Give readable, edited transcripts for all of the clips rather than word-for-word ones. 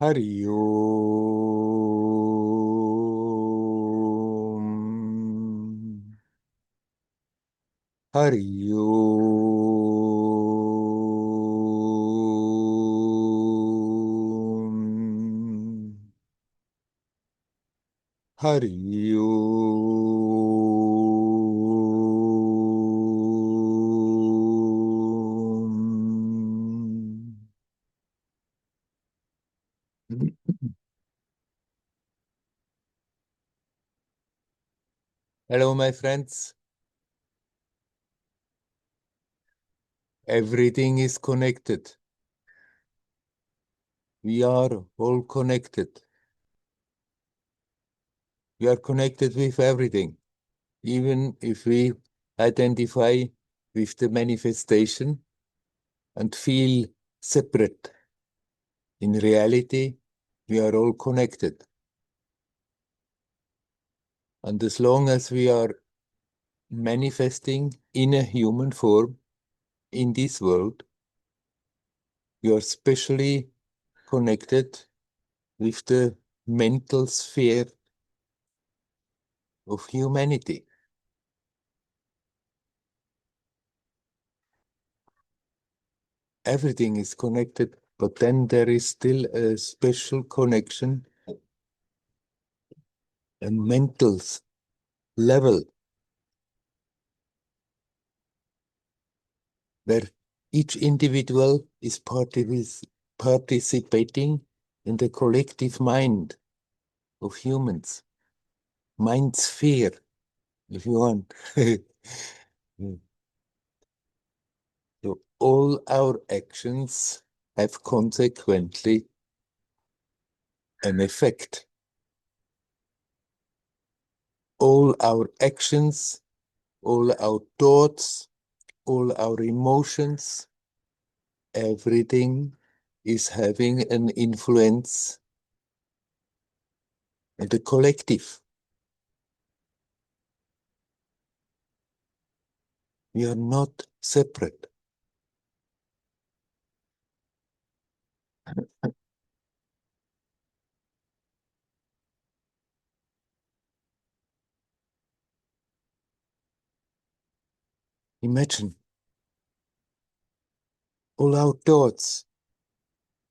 Hari Om. Hari Om. Hari Om. Hello, my friends. Everything is connected. We are all connected. We are connected with everything, even if we identify with the manifestation and feel separate. In reality, we are all connected. And as long as we are manifesting in a human form in this world, we are specially connected with the mental sphere of humanity. Everything is connected, but then there is still a special connection, a mental level, where each individual is participating in the collective mind of humans, mind sphere, if you want. So all our actions have consequently an effect. All our actions, all our thoughts, all our emotions, everything is having an influence on the collective. We are not separate. Imagine all our thoughts,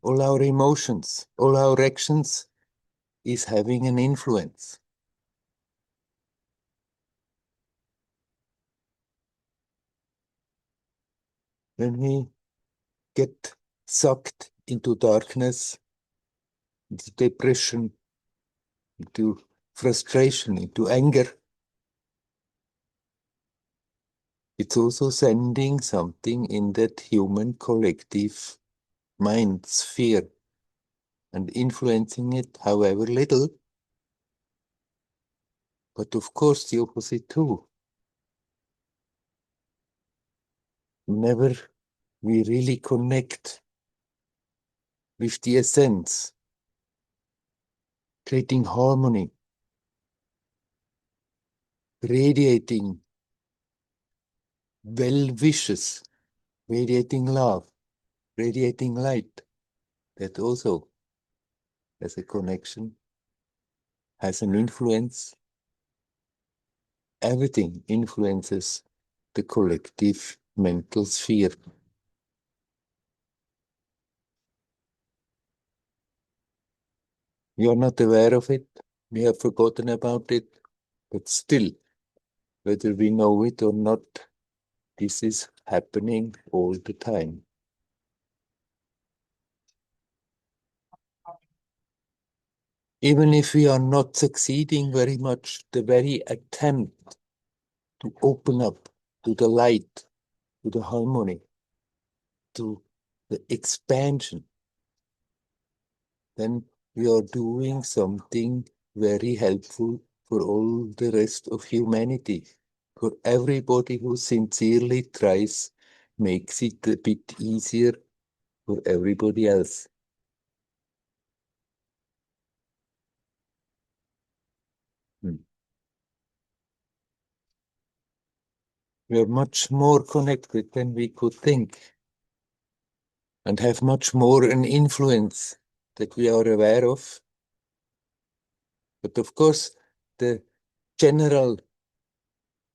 all our emotions, all our actions is having an influence. When we get sucked into darkness, into depression, into frustration, into anger, it's also sending something in that human collective mind sphere and influencing it however little. But of course, the opposite too. Whenever we really connect with the essence, creating harmony, radiating well wishes, radiating love, radiating light, that also has a connection, has an influence. Everything influences the collective mental sphere. We are not aware of it, we have forgotten about it, but still, whether we know it or not, this is happening all the time. Even if we are not succeeding very much, the very attempt to open up to the light, to the harmony, to the expansion, then we are doing something very helpful for all the rest of humanity. For everybody who sincerely tries, makes it a bit easier for everybody else. We are much more connected than we could think and have much more an influence that we are aware of. But of course, the general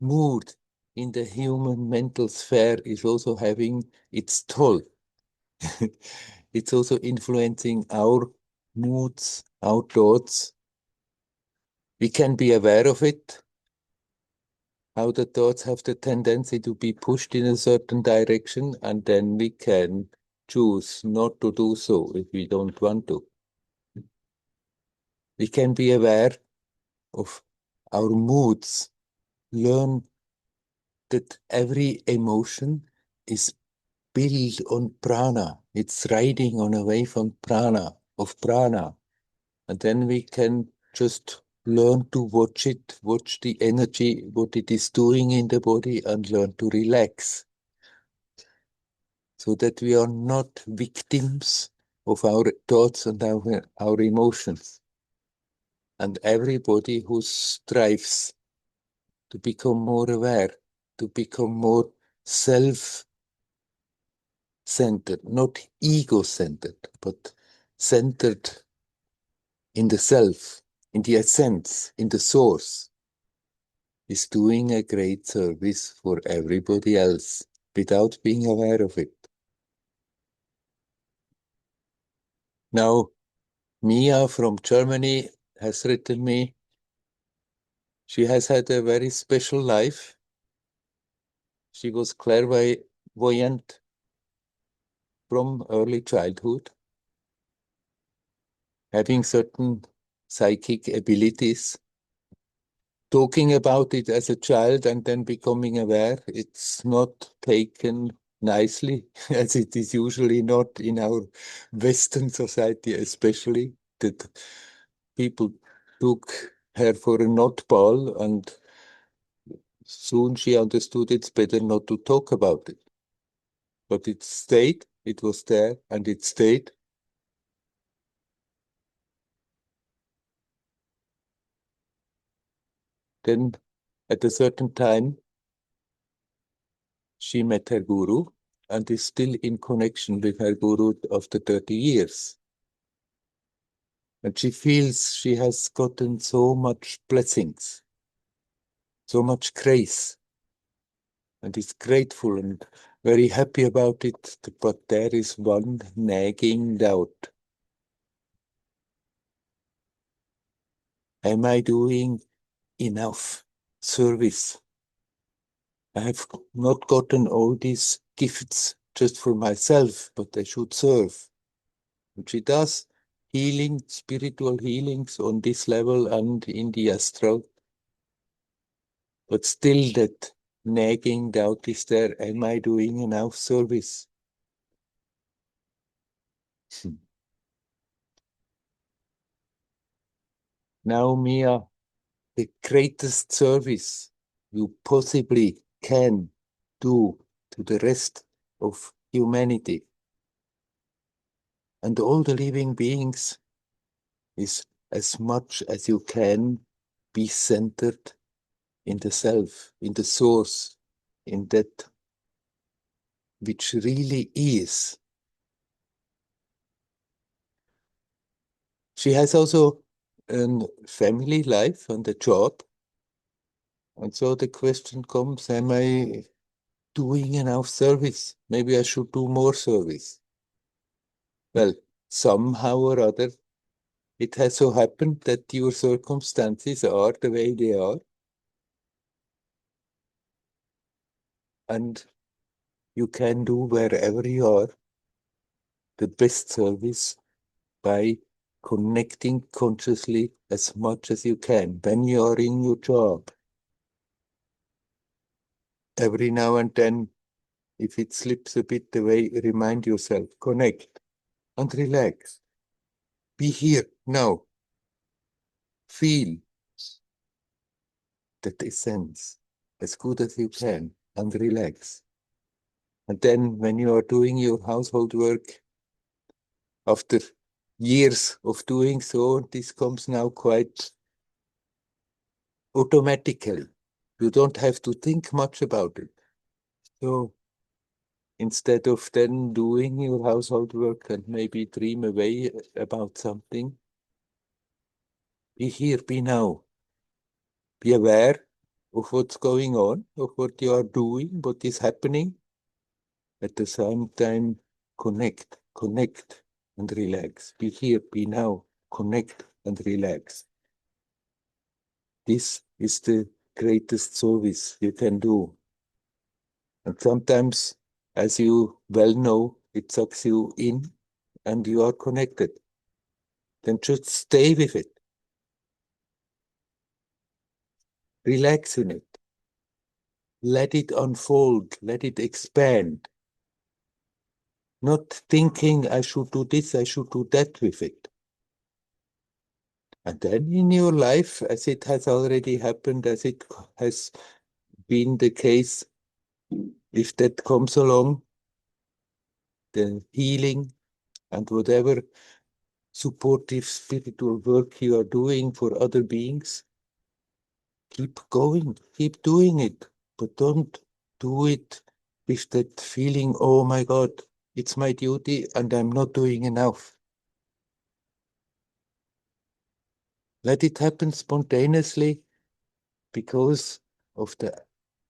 mood in the human mental sphere is also having its toll. It's also influencing our moods, our thoughts. We can be aware of it, how the thoughts have the tendency to be pushed in a certain direction, and then we can choose not to do so if we don't want to. We can be aware of our moods, learn that every emotion is built on prana. It's riding on a wave on prana, of prana. And then we can just learn to watch it, watch the energy, what it is doing in the body, and learn to relax. So that we are not victims of our thoughts and our emotions. And everybody who strives to become more aware, to become more self-centered, not ego-centered, but centered in the self, in the essence, in the source, is doing a great service for everybody else without being aware of it. Now, Mia from Germany has written me. She has had a very special life. She was clairvoyant from early childhood, having certain psychic abilities. Talking about it as a child and then becoming aware, it's not taken nicely, as it is usually not in our Western society, especially, that people took her for a nutball, and soon she understood it's better not to talk about it. But it stayed, it was there, and it stayed. Then, at a certain time, she met her guru and is still in connection with her guru after 30 years. And she feels she has gotten so much blessings, so much grace, and is grateful and very happy about it. But there is one nagging doubt. Am I doing enough service? I have not gotten all these gifts just for myself, but I should serve. And she does healing, spiritual healings on this level and in the astral. But still that nagging doubt is there. Am I doing enough service? Now, Mia, the greatest service you possibly can do to the rest of humanity and all the living beings is, as much as you can, be centered in the self, in the source, in that which really is. She has also a family life and a job. And so the question comes, am I doing enough service? Maybe I should do more service. Well, somehow or other, it has so happened that your circumstances are the way they are. And you can do wherever you are the best service by connecting consciously as much as you can. When you are in your job, every now and then, if it slips a bit away, remind yourself, connect and relax. Be here now. Feel that essence as good as you can and relax. And then when you are doing your household work, after years of doing so, this comes now quite automatically. You don't have to think much about it. So instead of then doing your household work and maybe dream away about something. Be here, be now. Be aware of what's going on, of what you are doing, what is happening. At the same time, connect and relax. Be here, be now, connect and relax. This is the greatest service you can do. And sometimes, as you well know, it sucks you in and you are connected. Then just stay with it. Relax in it. Let it unfold. Let it expand. Not thinking I should do this, I should do that with it. And then in your life, as it has already happened, as it has been the case, if that comes along, the healing and whatever supportive spiritual work you are doing for other beings, keep going, keep doing it, but don't do it with that feeling, oh my God, it's my duty and I'm not doing enough. Let it happen spontaneously because of the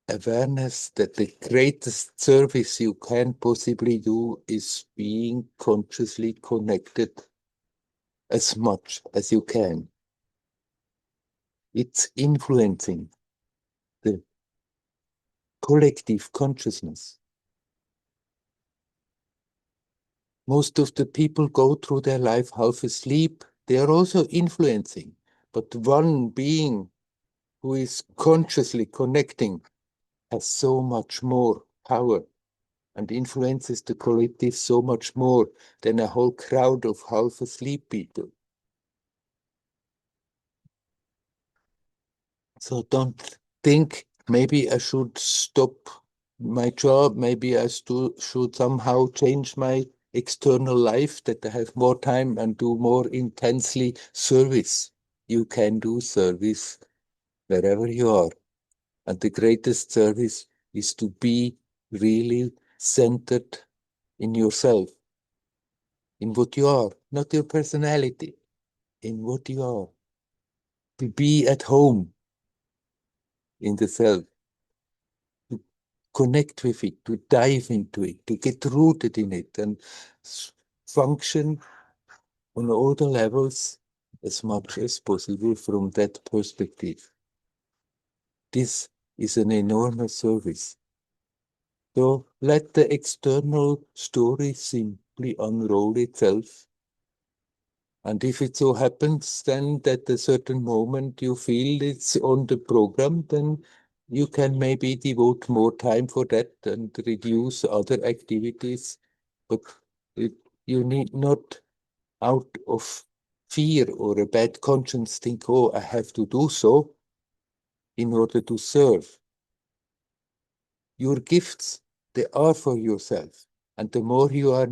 awareness that the greatest service you can possibly do is being consciously connected as much as you can. It's influencing the collective consciousness. Most of the people go through their life half asleep. They are also influencing. But one being who is consciously connecting has so much more power and influences the collective so much more than a whole crowd of half asleep people. So don't think maybe I should stop my job, maybe I should somehow change my external life, that I have more time and do more intensely service. You can do service wherever you are. And the greatest service is to be really centered in yourself, in what you are, not your personality, in what you are. To be at home in the self, to connect with it, to dive into it, to get rooted in it and function on all the levels as much as possible from that perspective. This is an enormous service. So let the external story simply unroll itself. And if it so happens then that at a certain moment you feel it's on the program, then you can maybe devote more time for that and reduce other activities. But it, you need not, out of fear or a bad conscience, think, oh, I have to do so in order to serve. Your gifts, they are for yourself. And the more you are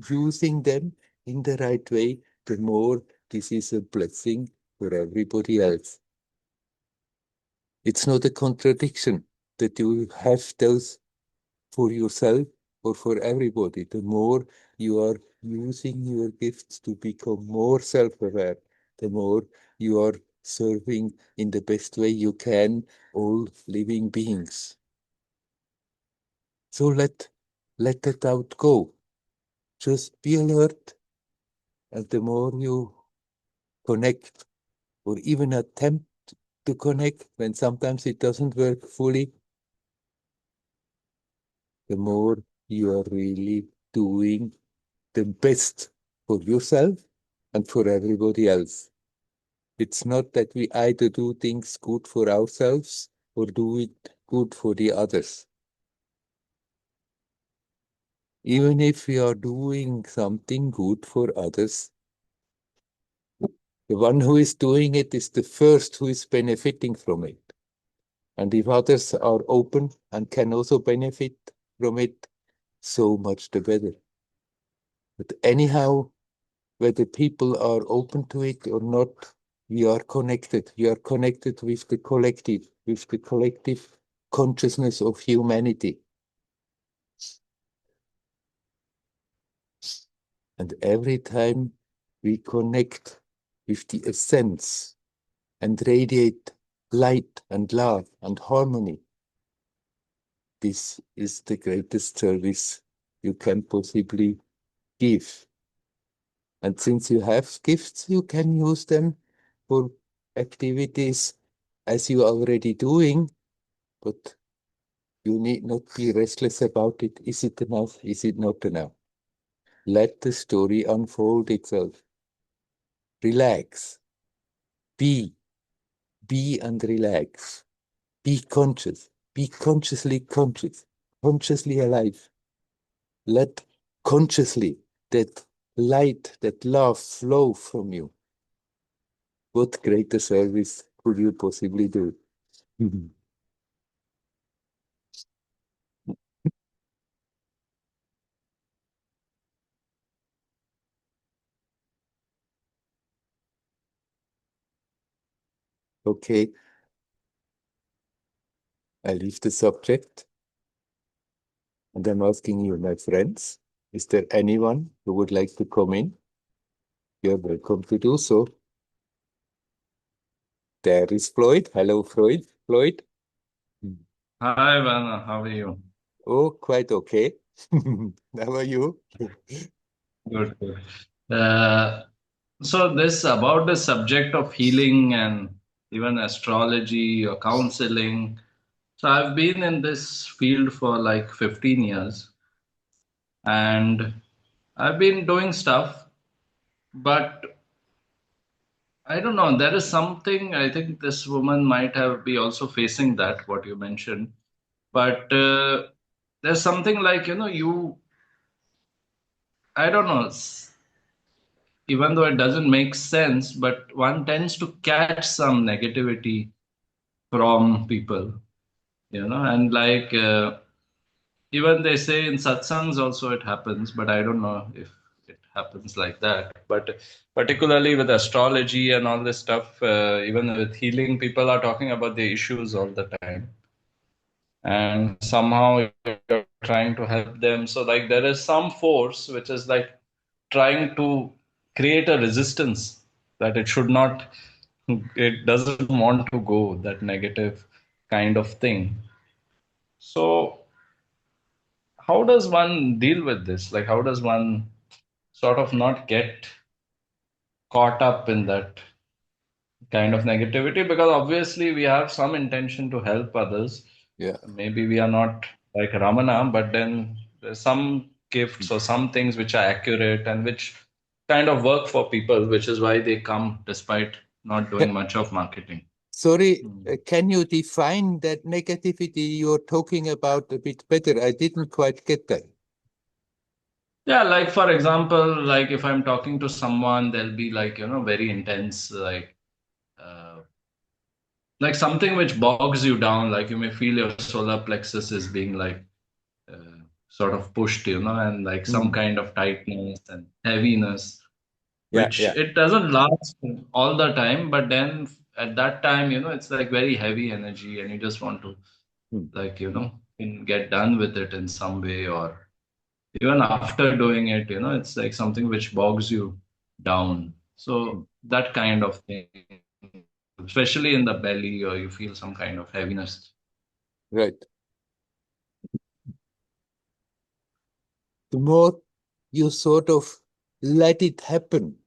using them in the right way, the more this is a blessing for everybody else. It's not a contradiction that you have those for yourself or for everybody. The more you are using your gifts to become more self-aware, the more you are serving in the best way you can all living beings. So let the doubt go. Just be alert, and the more you connect or even attempt to connect, when sometimes it doesn't work fully, the more you are really doing the best for yourself and for everybody else. It's not that we either do things good for ourselves or do it good for the others. Even if we are doing something good for others, the one who is doing it is the first who is benefiting from it. And if others are open and can also benefit from it, so much the better. But anyhow, whether people are open to it or not, we are connected. We are connected with the collective consciousness of humanity. And every time we connect with the essence and radiate light and love and harmony, this is the greatest service you can possibly give. And since you have gifts, you can use them for activities as you are already doing, but you need not be restless about it. Is it enough? Is it not enough? Let the story unfold itself. Relax. Be. Be and relax. Be conscious. Be consciously conscious. Consciously alive. Let consciously that light, that love flow from you. What greater service could you possibly do? Okay, I leave the subject and I'm asking you, my friends, is there anyone who would like to come in? You're welcome to do so. There is Floyd. Hello, Floyd. Floyd. Hi, Werner. How are you? Oh, quite okay. How are you? Good, good. So this about the subject of healing and even astrology or counseling. So I've been in this field for like 15 years and I've been doing stuff, but I don't know. There is something I think this woman might have be also facing that what you mentioned, but there's something like I don't know. Even though it doesn't make sense, but one tends to catch some negativity from people, and like even they say in satsangs also it happens, but I don't know if it happens like that. But particularly with astrology and all this stuff, even with healing, people are talking about the issues all the time. And somehow you're trying to help them. So, like, there is some force which is like trying to create a resistance that it should not, it doesn't want to go that negative kind of thing. So, how does one deal with this? Like, how does one sort of not get caught up in that kind of negativity? Because obviously we have some intention to help others. Yeah. Maybe we are not like Ramana, but then there's some gifts or some things which are accurate and which kind of work for people, which is why they come despite not doing much of marketing. Sorry, Hmm. can you define that negativity you're talking about a bit better? I didn't quite get that. Yeah, like for example, like if I'm talking to someone, they'll be like, very intense, uh, like something which bogs you down, like you may feel your solar plexus is being like sort of pushed, and like some Mm. kind of tightness and heaviness, Yeah, which yeah. it doesn't last all the time, but then at that time, it's like very heavy energy and you just want to Mm. like, get done with it in some way, or even after doing it, it's like something which bogs you down. Mm. So that kind of thing, especially in the belly, or you feel some kind of heaviness. Right. The more you sort of let it happen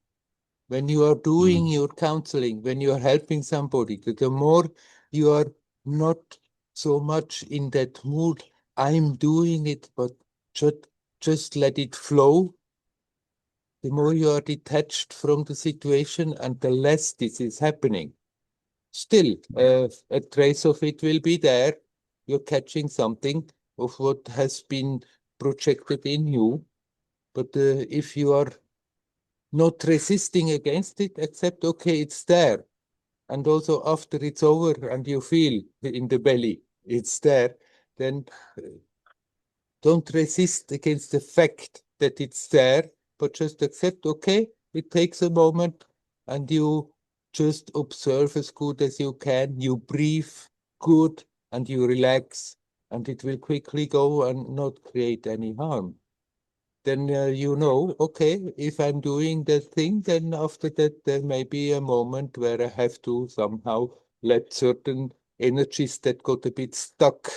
when you are doing Mm. your counseling, when you are helping somebody, the more you are not so much in that mood, I'm doing it, but just, just let it flow. The more you are detached from the situation and the less this is happening. Still, a trace of it will be there. You're catching something of what has been projected in you. But if you are not resisting against it, accept, okay, it's there. And also after it's over and you feel in the belly, it's there, then uh, don't resist against the fact that it's there, but just accept, okay, it takes a moment and you just observe as good as you can. You breathe good and you relax, and it will quickly go and not create any harm. then you know, okay, if I'm doing that thing, then after that there may be a moment where I have to somehow let certain energies that got a bit stuck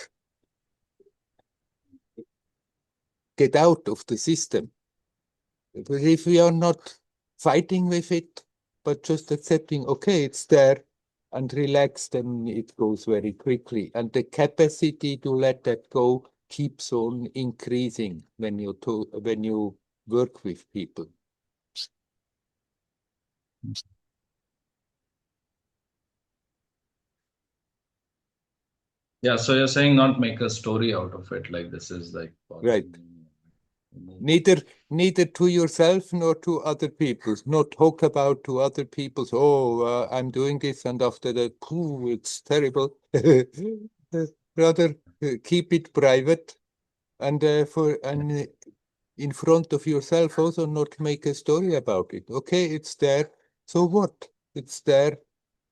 get out of the system. But if we are not fighting with it, but just accepting, okay, it's there, and relax, then it goes very quickly. And the capacity to let that go keeps on increasing when you work with people. Yeah, so you're saying not make a story out of it, like this is like Right. bothering me. Neither to yourself nor to other people. Not talk about to other people. Oh, I'm doing this, and after that, pooh, it's terrible. Rather, keep it private, and in front of yourself also not make a story about it. Okay, it's there. So what? It's there.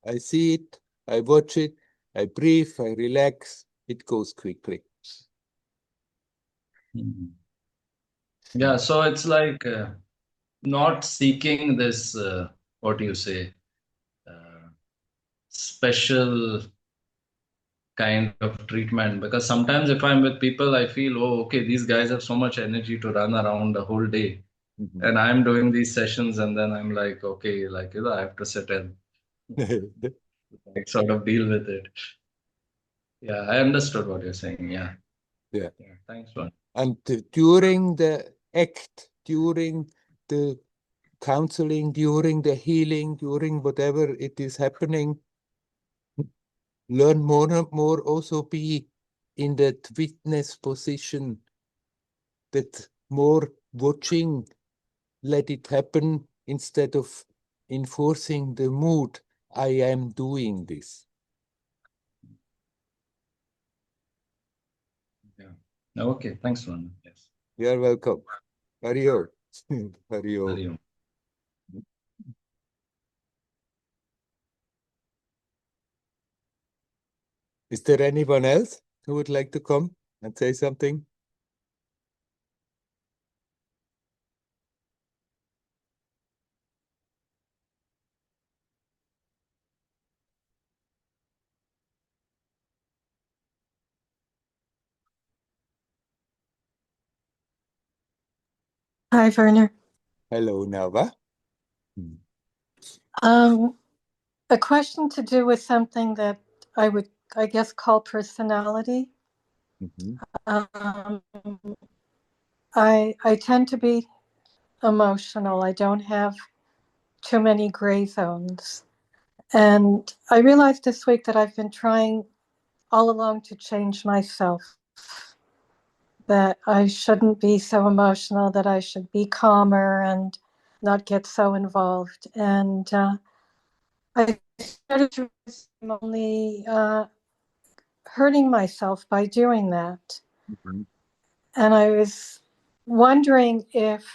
I see it. I watch it. I breathe. I relax. It goes quickly. Mhm. Yeah, so it's like not seeking this, what do you say, uh, special kind of treatment. Because sometimes if I'm with people, I feel, oh, okay, these guys have so much energy to run around the whole day. Mhm. And I'm doing these sessions, and then I'm like, okay, like, I have to sit and like, sort of deal with it. Yeah, I understood what you're saying. Yeah. Yeah. Yeah. Thanks, man. And during the act, during the counseling, during the healing, during whatever it is happening, learn more and more, also be in that witness position, that more watching, let it happen instead of enforcing the mood. I am doing this. Yeah. Okay. Thanks, man. Yes. You're welcome. Hario. Hario. Hari Om. Is there anyone else who would like to come and say something? Hi, Werner. Hello, Nava. Um, a question to do with something that I would, I guess, call personality. Mhm. Um, I tend to be emotional. I don't have too many gray zones. And I realized this week that I've been trying all along to change myself, that I shouldn't be so emotional, that I should be calmer and not get so involved. And I started to realize I'm only hurting myself by doing that. Mhm. And I was wondering if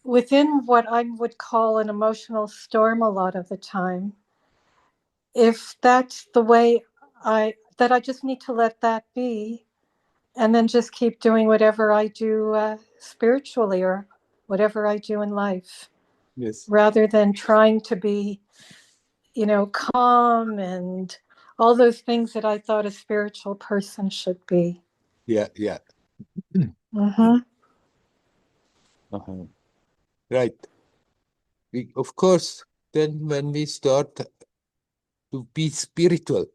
within what I would call an emotional storm a lot of the time, if that's the way I just need to let that be and then just keep doing whatever I do spiritually or whatever I do in life, Yes. rather than trying to be, calm and all those things that I thought a spiritual person should be. Yeah, yeah. Mm-hmm. Uh-huh. Right. Of course, then when we start to be spiritual,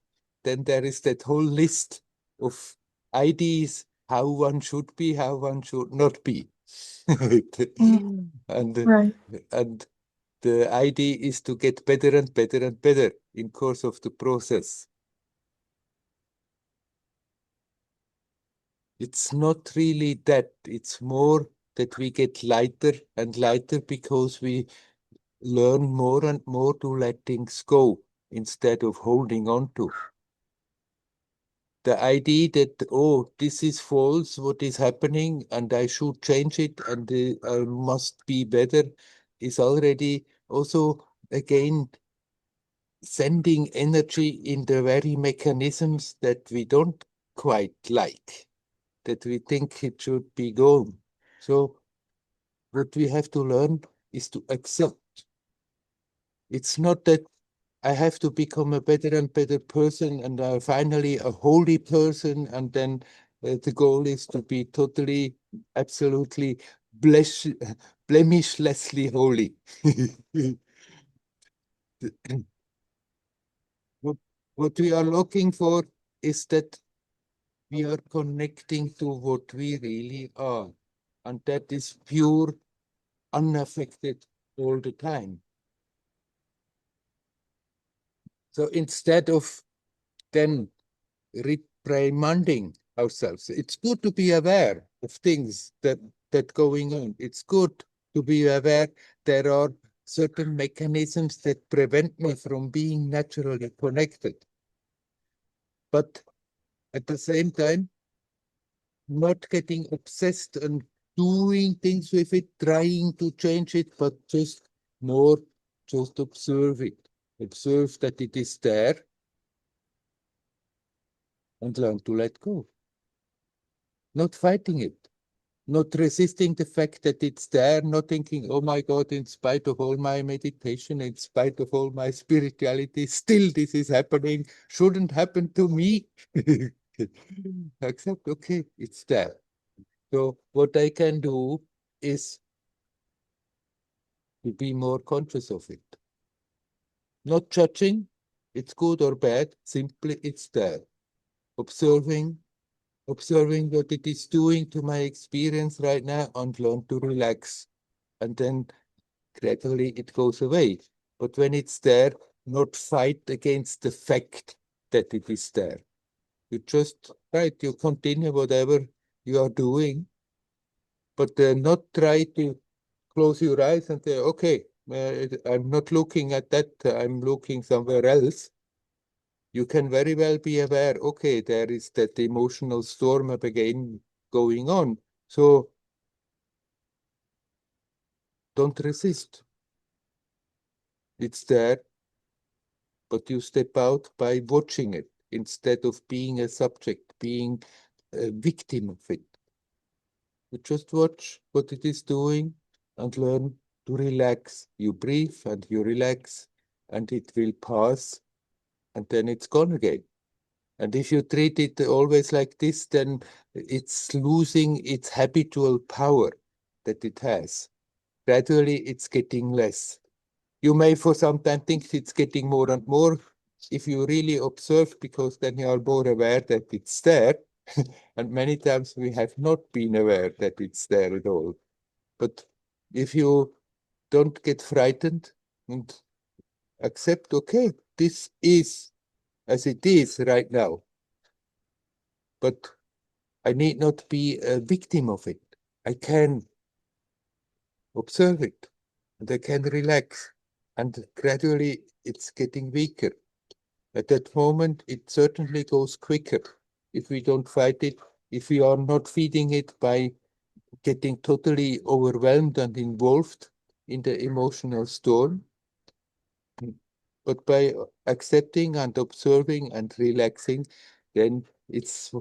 then there is that whole list of ideas how one should be, how one should not be. And Right. and the idea is to get better and better and better in course of the process. It's not really that. It's more that we get lighter and lighter because we learn more and more to let things go instead of holding on to. The idea that, oh, this is false, what is happening, and I should change it, and I must be better, is already also, again, sending energy in the very mechanisms that we don't quite like, that we think it should be gone. So what we have to learn is to accept. It's not that I have to become a better and better person and finally a holy person, and then the goal is to be totally, absolutely blemishlessly holy. What we are looking for is that we are connecting to what we really are, and that is pure, unaffected all the time. So instead of then reprimanding ourselves, it's good to be aware of things that going on. It's good to be aware there are certain mechanisms that prevent me from being naturally connected. But at the same time, not getting obsessed and doing things with it, trying to change it, but just more, just observe it. Observe that it is there and learn to let go. Not fighting it, not resisting the fact that it's there, not thinking, oh my God, in spite of all my meditation, in spite of all my spirituality, still this is happening, shouldn't happen to me. Accept, okay, it's there. So what I can do is to be more conscious of it. Not judging, it's good or bad, simply it's there. Observing what it is doing to my experience right now, and learn to relax. And then gradually it goes away. But when it's there, not fight against the fact that it is there. You just, right, you continue whatever you are doing, but not try to close your eyes and say, okay, I'm not looking at that, I'm looking somewhere else. You can very well be aware, okay, there is that emotional storm up again going on. So don't resist. It's there, but you step out by watching it instead of being a subject, being a victim of it. You just watch what it is doing and learn to relax. You breathe and you relax, and it will pass, and then it's gone again. And if you treat it always like this, then it's losing its habitual power that it has. Gradually, it's getting less. You may for some time think it's getting more and more if you really observe, because then you are more aware that it's there. And many times we have not been aware that it's there at all. But if you don't get frightened and accept, okay, this is as it is right now, but I need not be a victim of it. I can observe it and I can relax, and gradually it's getting weaker. At that moment, it certainly goes quicker if we don't fight it, if we are not feeding it by getting totally overwhelmed and involved in the emotional storm, but by accepting and observing and relaxing, then it's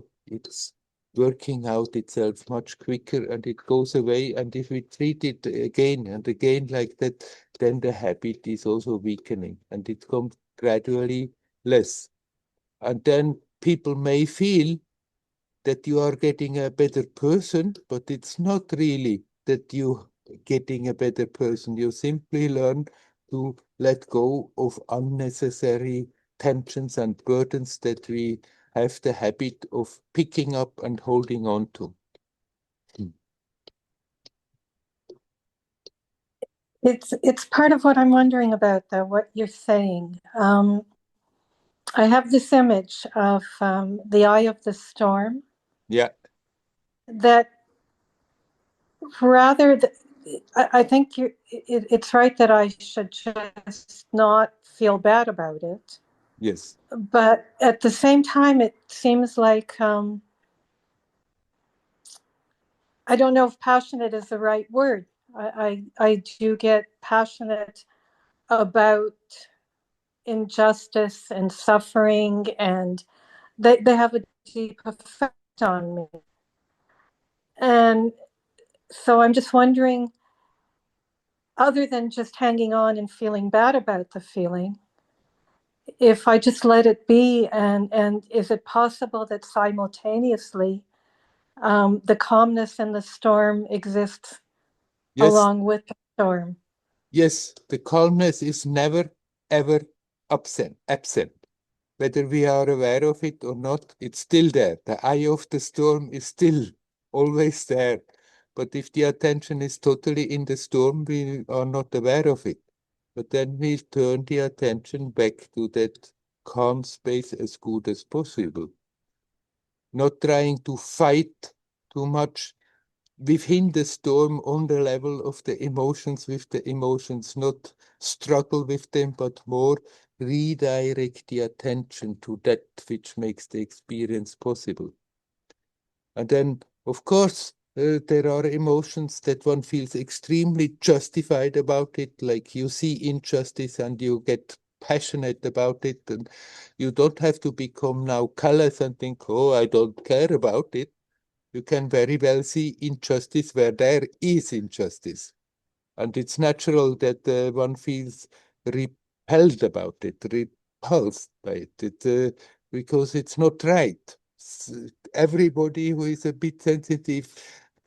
working out itself much quicker and it goes away. And if we treat it again and again like that, then the habit is also weakening and it comes gradually less. And then people may feel that you are getting a better person, but it's not really that you getting a better person. You simply learn to let go of unnecessary tensions and burdens that we have the habit of picking up and holding on to. It's part of what I'm wondering about, though, what you're saying. I have this image of the eye of the storm. Yeah. That rather, I think it's right that I should just not feel bad about it. Yes. But at the same time, it seems like I don't know if passionate is the right word. I do get passionate about injustice and suffering, and they have a deep effect on me. And so I'm just wondering, other than just hanging on and feeling bad about the feeling, if I just let it be, and is it possible that simultaneously the calmness in the storm exists Yes, along with the storm? yes, the calmness is never, ever absent. Whether we are aware of it or not, it's still there. The eye of the storm is still always there. But if the attention is totally in the storm, we are not aware of it. But then we turn the attention back to that calm space as good as possible. Not trying to fight too much within the storm on the level of the emotions, with the emotions, not struggle with them, but more redirect the attention to that which makes the experience possible. And then, of course, there are emotions that one feels extremely justified about it, like you see injustice and you get passionate about it, and you don't have to become now callous and think, oh, I don't care about it. You can very well see injustice where there is injustice. And it's natural that one feels repelled about it, repulsed by it, because it's not right. Everybody who is a bit sensitive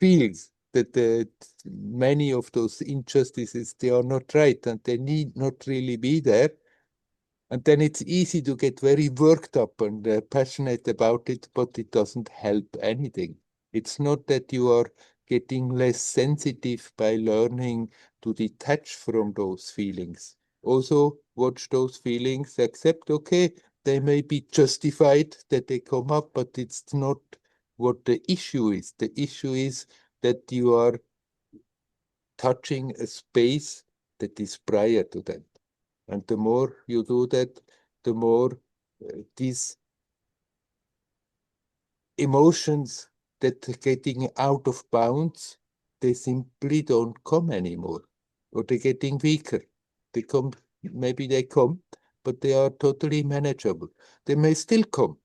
feels that many of those injustices, they are not right and they need not really be there. And then it's easy to get very worked up and passionate about it, but it doesn't help anything. It's not that you are getting less sensitive by learning to detach from those feelings. Also, watch those feelings, accept, okay, they may be justified that they come up, but it's not what the issue is. The issue is that you are touching a space that is prior to that. And the more you do that, the more these emotions that are getting out of bounds, they simply don't come anymore, or they're getting weaker. They come, maybe they come, but they are totally manageable. They may still come,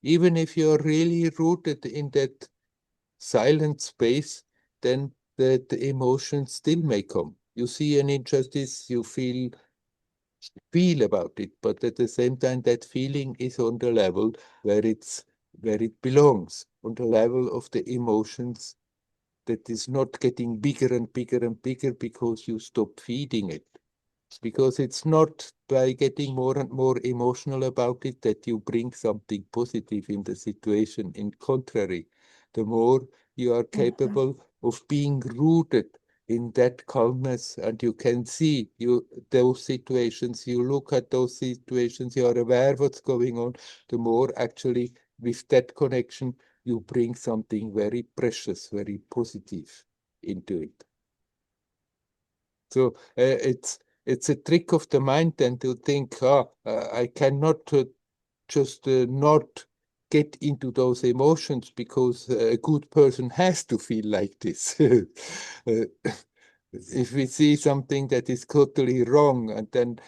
even if you're really rooted in that silent space, then the emotions still may come. You see an injustice, you feel about it, but at the same time, that feeling is on the level where it belongs, on the level of the emotions that is not getting bigger and bigger and bigger because you stop feeding it. Because it's not by getting more and more emotional about it that you bring something positive in the situation. In contrary, the more you are capable of being rooted in that calmness, and you can see those situations, you look at those situations, you are aware what's going on, the more actually with that connection you bring something very precious, very positive into it. So it's a trick of the mind then to think, I cannot just not get into those emotions because a good person has to feel like this. If we see something that is totally wrong, and then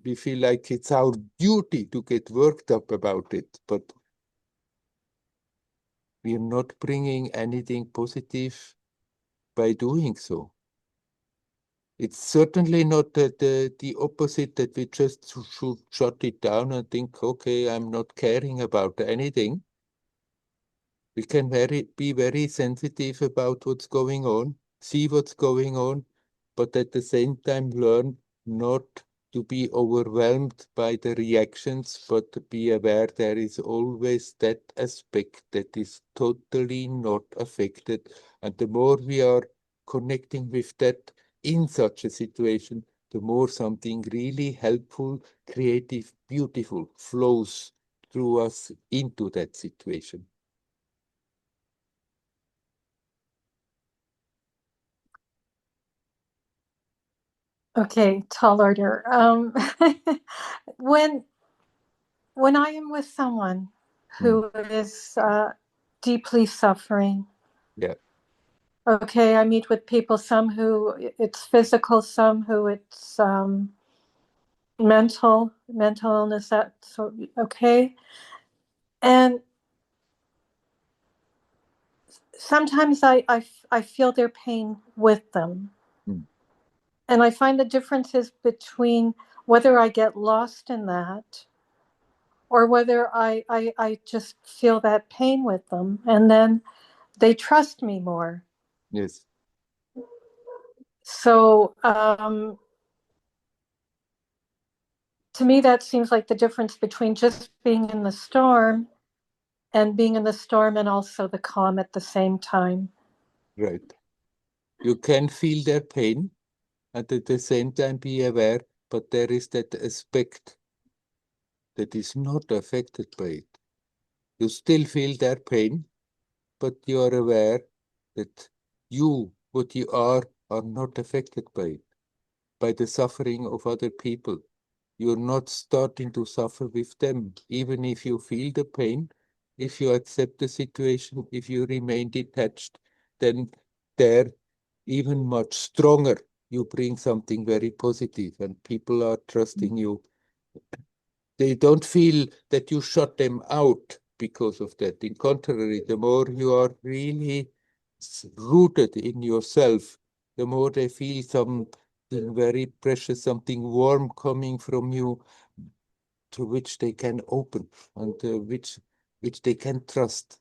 we feel like it's our duty to get worked up about it, but we are not bringing anything positive by doing so. It's certainly not the opposite, that we just should shut it down and think, okay, I'm not caring about anything. We can be very sensitive about what's going on, see what's going on, but at the same time learn not to be overwhelmed by the reactions, but to be aware there is always that aspect that is totally not affected. And the more we are connecting with that in such a situation, the more something really helpful, creative, beautiful flows through us into that situation. Okay, tall order. When I am with someone who is deeply suffering, Yeah. okay, I meet with people, some who it's physical, some who it's mental illness. That so okay, and sometimes I feel their pain with them. Mm. And I find the difference is between whether I get lost in that or whether I just feel that pain with them, and then they trust me more. Yes. So to me, that seems like the difference between just being in the storm and being in the storm and also the calm at the same time. Right. You can feel their pain and at the same time be aware, but there is that aspect that is not affected by it. You still feel their pain, but you are aware that you, what you are not affected by it, by the suffering of other people. You're not starting to suffer with them, even if you feel the pain. If you accept the situation, if you remain detached, then there, even much stronger, you bring something very positive and people are trusting you. They don't feel that you shut them out because of that. In contrary, the more you are really rooted in yourself, the more they feel something very precious, something warm coming from you, to which they can open and which they can trust.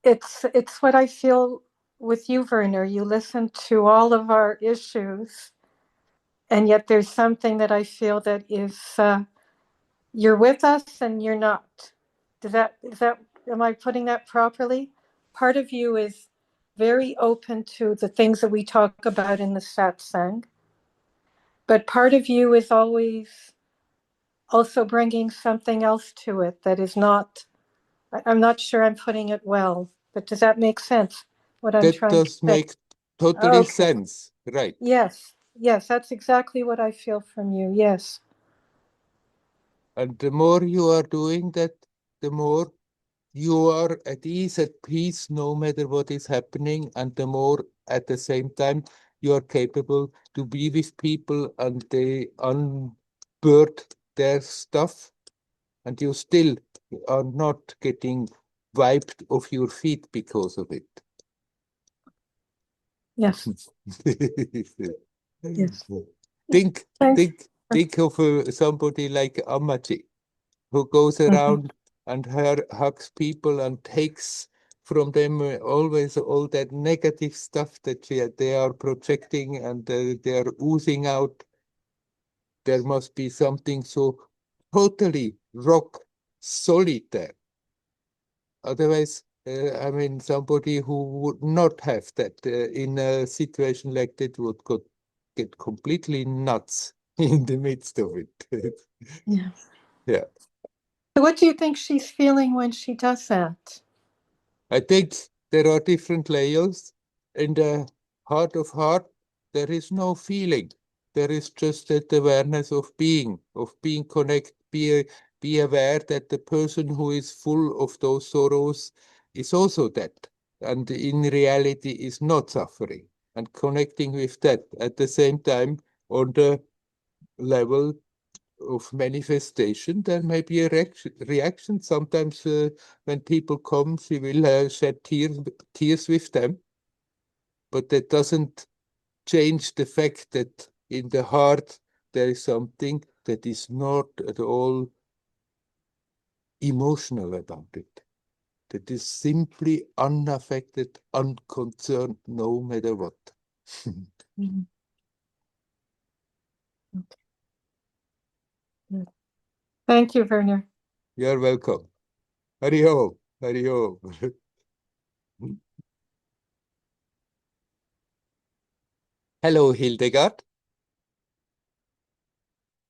It's what I feel with you, Werner. You listen to all of our issues, and yet there's something that I feel that is you're with us and you're not. Am I putting that properly? Part of you is very open to the things that we talk about in the satsang, but part of you is always also bringing something else to it that is not. I'm not sure I'm putting it well, but does that make sense? What I'm That trying to does say. make totally Okay. sense, right? Yes, that's exactly what I feel from you. Yes. And the more you are doing that, the more you are at ease, at peace, no matter what is happening, and the more at the same time you are capable to be with people and they unburden their stuff, and you still are not getting wiped off your feet because of it. Yes. Yes. Think, Thanks. think of somebody like Amaji, who goes around and hugs people and takes from them always all that negative stuff that they are projecting and they are oozing out. There must be something so totally rock solid there. Otherwise, I mean, somebody who would not have that in a situation like that would get completely nuts in the midst of it. Yeah. Yeah. So what do you think she's feeling when she does that? I think there are different layers. In the heart of heart, there is no feeling. There is just that awareness of being connected, be aware that the person who is full of those sorrows is also that, and in reality is not suffering, and connecting with that at the same time on the level of manifestation, there may be a reaction. Sometimes when people come, she will shed tears with them, but that doesn't change the fact that in the heart there is something that is not at all emotional about it. That is simply unaffected, unconcerned, no matter what. Mhm. Okay. Thank you, Werner. You're welcome. Hari Om. Hari Om. Hello, Hildegard.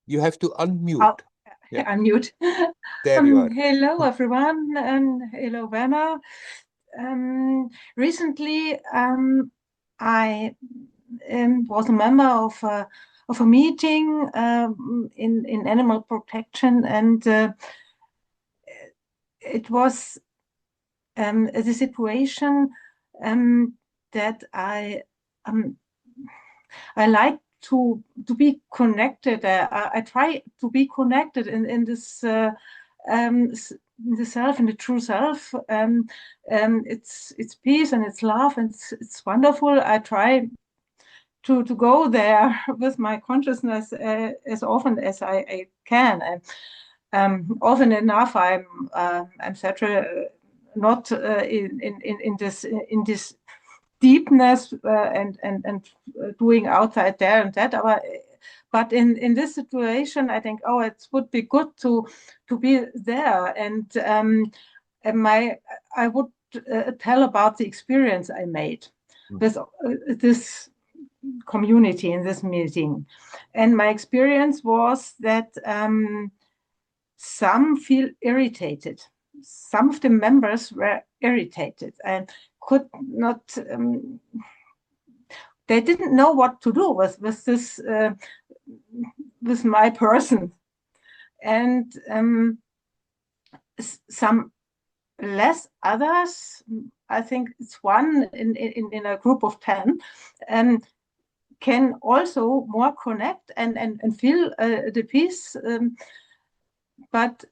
You have to unmute. Oh, Yeah. unmute. There you are. Hello, everyone, and hello, Werner. Recently, I was a member of a meeting in animal protection, and it was the situation that I like to be connected. I try to be connected in this the self, in the true self. It's peace and it's love, and it's wonderful. I try to go there with my consciousness as often as I can. And often enough, I'm not in this deepness and doing outside there and that. But in this situation, I think, oh, it would be good to be there. And I would tell about the experience I made with this community in this meeting. And my experience was that some feel irritated. Some of the members were irritated and could not, they didn't know what to do with this, with my person. And some less others, I think it's one in a group of 10, can also more connect and feel the peace, but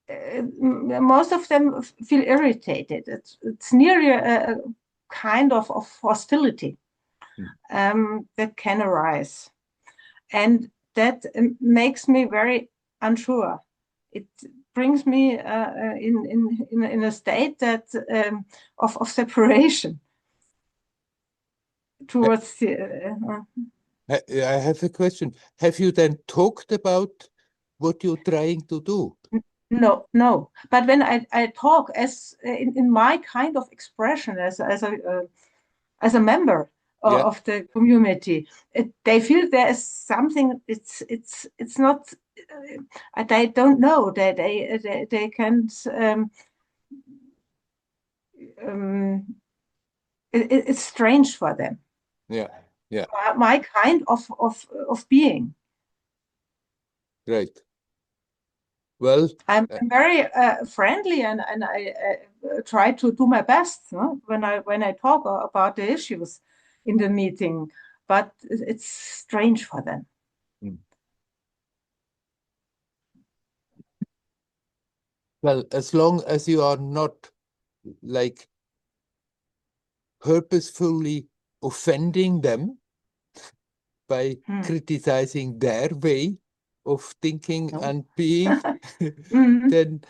most of them feel irritated. It's nearly a kind of hostility that can arise, and that makes me very unsure. It brings me in a state that of separation towards the. I have a question. Have you then talked about what you're trying to do? No. But when I talk as in my kind of expression as a member of the community, they feel there is something. It's not. They don't know that they can. It's strange for them. Yeah. My kind of being. Right. Well, I'm very friendly, and I try to do my best when I talk about the issues in the meeting, but it's strange for them. Well, as long as you are not like purposefully offending them by criticizing their way of thinking and being, then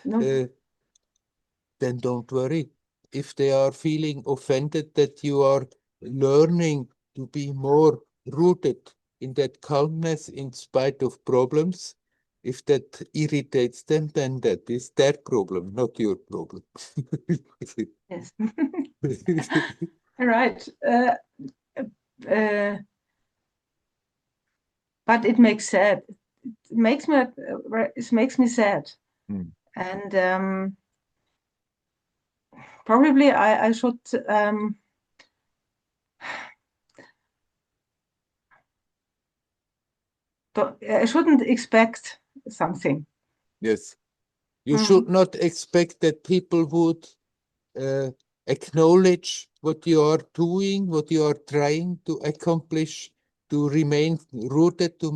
don't worry. If they are feeling offended that you are learning to be more rooted in that calmness in spite of problems, if that irritates them, then that is their problem, not your problem. Yes. Right. But it makes sad. It makes me sad. And probably I should I shouldn't expect something. Yes. You should not expect that people would acknowledge what you are doing, what you are trying to accomplish, to remain rooted, to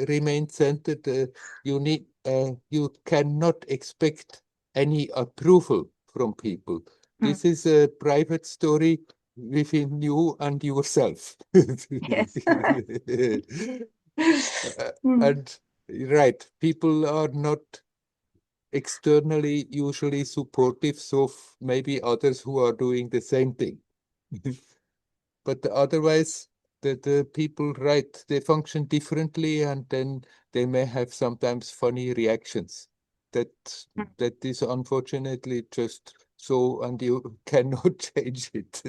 remain centered. You cannot expect any approval from people. This is a private story within you and yourself. Yes. And right, people are not externally usually supportive of maybe others who are doing the same thing. But otherwise, the people, right, they function differently, and then they may have sometimes funny reactions. That is unfortunately just so, and you cannot change it.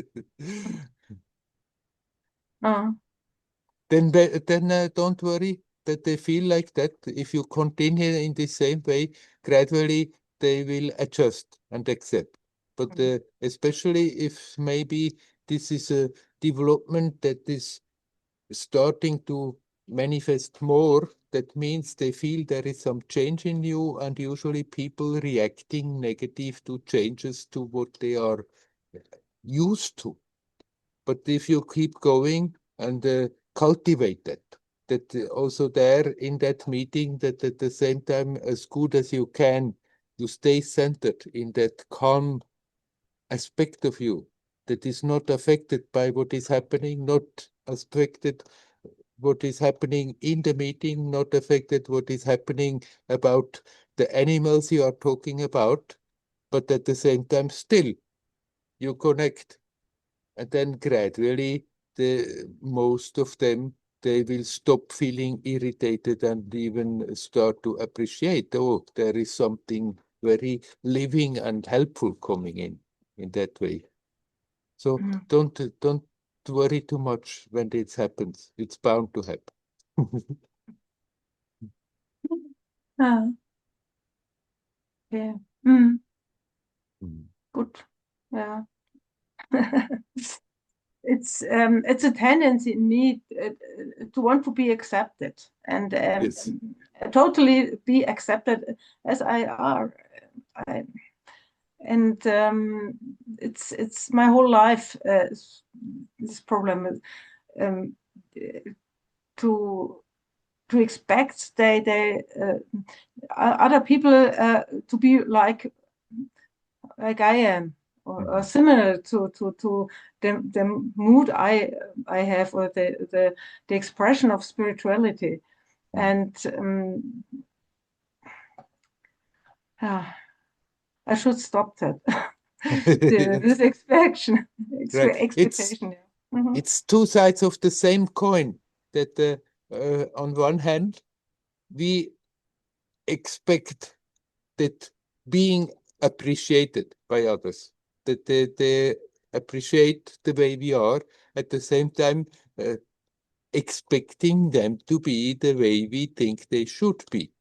Then don't worry that they feel like that. If you continue in the same way, gradually they will adjust and accept. But especially if maybe this is a development that is starting to manifest more, that means they feel there is some change in you, and usually people reacting negative to changes to what they are used to. But if you keep going and cultivate that, that also there in that meeting, that at the same time, as good as you can, you stay centered in that calm aspect of you that is not affected by what is happening, not affected what is happening in the meeting, not affected what is happening about the animals you are talking about, but at the same time still you connect. And then gradually the most of them, they will stop feeling irritated and even start to appreciate, oh, there is something very living and helpful coming in that way. So don't worry too much when it happens. It's bound to happen. Ah, yeah. Good. Yeah. It's a tendency in me to want to be accepted and Yes. totally be accepted as I are. And it's my whole life this problem to expect they other people to be like I am, or similar to the mood I have, or the expression of spirituality, and I should stop that. This expectation, Right. expectation. It's two sides of the same coin. That on one hand, we expect that being appreciated by others, that they appreciate the way we are, at the same time expecting them to be the way we think they should be.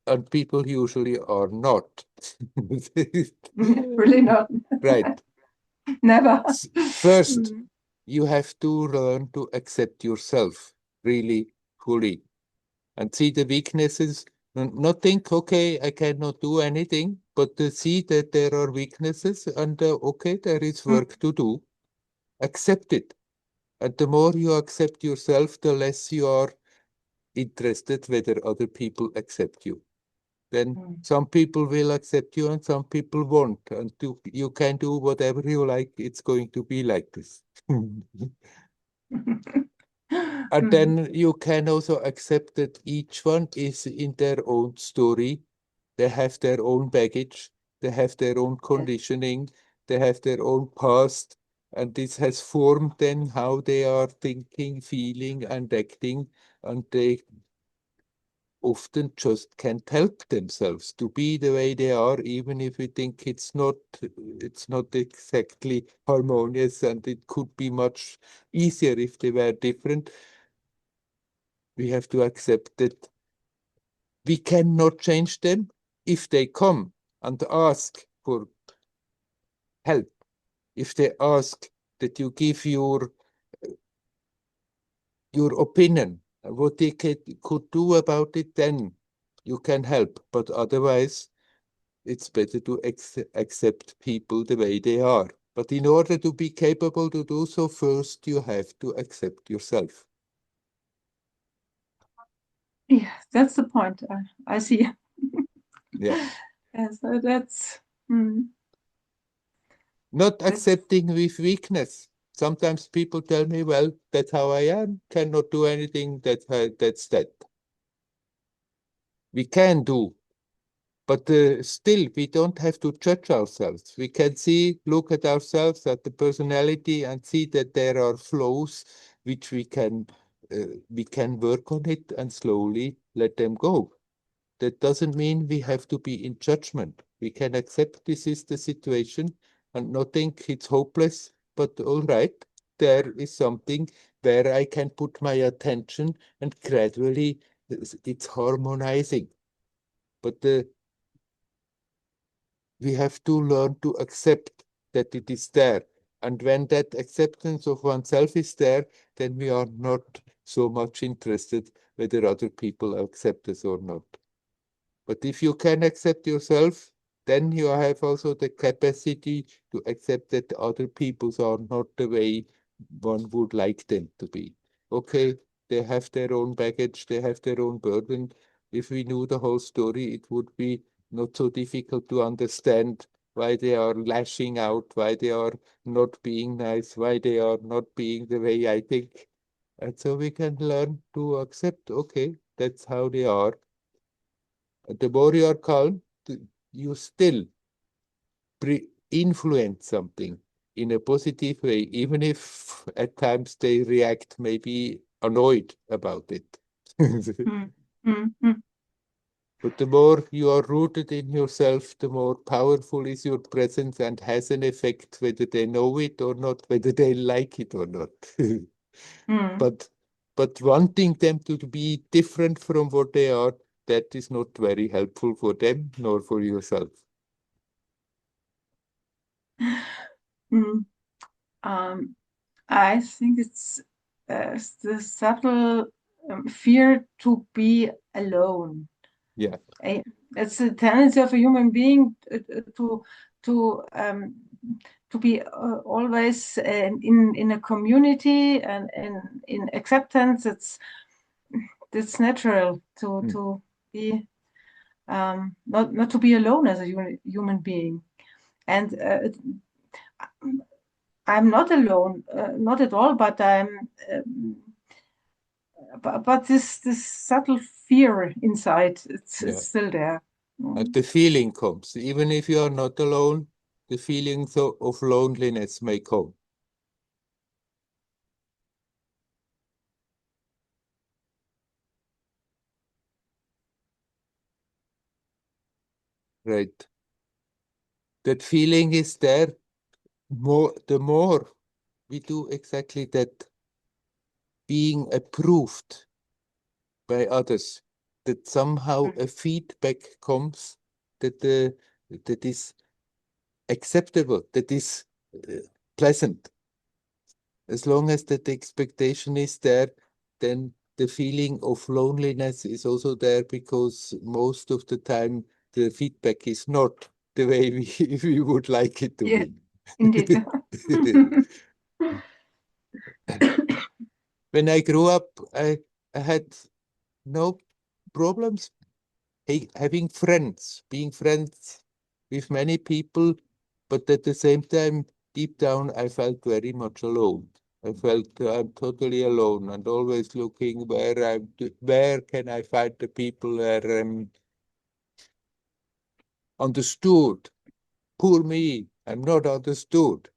And people usually are not. Really not. Right. Never. First, you have to learn to accept yourself really fully and see the weaknesses. Not think, okay, I cannot do anything, but to see that there are weaknesses and okay, there is work to do. Accept it. And the more you accept yourself, the less you are interested whether other people accept you. Then some people will accept you and some people won't. And you can do whatever you like. It's going to be like this. And then you can also accept that each one is in their own story. They have their own baggage. They have their own conditioning. They have their own past. And this has formed then how they are thinking, feeling, and acting. And they often just can't help themselves to be the way they are, even if we think it's not exactly harmonious and it could be much easier if they were different. We have to accept that we cannot change them. If they come and ask for help, if they ask that you give your opinion, what they could do about it, then you can help. But otherwise, it's better to accept people the way they are. But in order to be capable to do so, first you have to accept yourself. Yeah, that's the point. I see. Yeah. Yes, that's Not accepting with weakness. Sometimes people tell me, well, that's how I am, cannot do anything, that's that. We can do, but still, we don't have to judge ourselves. We can look at ourselves, at the personality, and see that there are flows which we can work on it and slowly let them go. That doesn't mean we have to be in judgment. We can accept this is the situation and not think it's hopeless, but all right, there is something where I can put my attention and gradually it's harmonizing. But we have to learn to accept that it is there. And when that acceptance of oneself is there, then we are not so much interested whether other people accept us or not. But if you can accept yourself, then you have also the capacity to accept that other peoples are not the way one would like them to be. okay, they have their own baggage, they have their own burden. If we knew the whole story, it would be not so difficult to understand why they are lashing out, why they are not being nice, why they are not being the way I think. And so we can learn to accept, okay, that's how they are. The more you are calm, you still influence something in a positive way, even if at times they react maybe annoyed about it. Mm, mm, mm. But the more you are rooted in yourself, the more powerful is your presence and has an effect whether they know it or not, whether they like it or not. Mm. But wanting them to be different from what they are, that is not very helpful for them nor for yourself. Mm. I think it's the subtle fear to be alone. Yeah. It's a tendency of a human being to to um, to be always in a community and in acceptance. It's natural to be not to be alone as a human being, and I'm not alone, not at all, but but this subtle fear inside, it's still there. And the feeling comes. Even if you are not alone, the feelings of loneliness may come. Right. That feeling is there. The more we do exactly that, being approved by others, that somehow a feedback comes that that is acceptable, that is pleasant. As long as that expectation is there, then the feeling of loneliness is also there, because most of the time the feedback is not the way we would like it to Yeah, be. indeed. When I grew up, I had no problems having friends, being friends with many people, but at the same time, deep down, I felt very much alone. I felt I'm totally alone and always looking where can I find the people where I'm understood. Poor me, I'm not understood.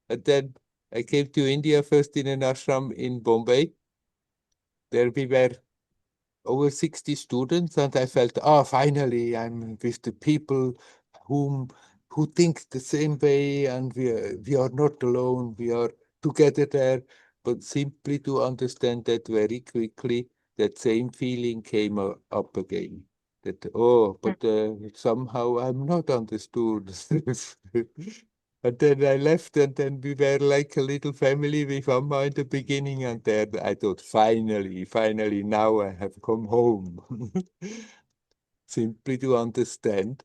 And then I came to India first in an ashram in Bombay. There we were over 60 students, and I felt, finally, I'm with the people whom who think the same way, and we are not alone. We are together there. But simply to understand that very quickly, that same feeling came up again. That but somehow I'm not understood. And then I left, and then we were like a little family with Amma in the beginning, and then I thought, finally, now I have come home. Simply to understand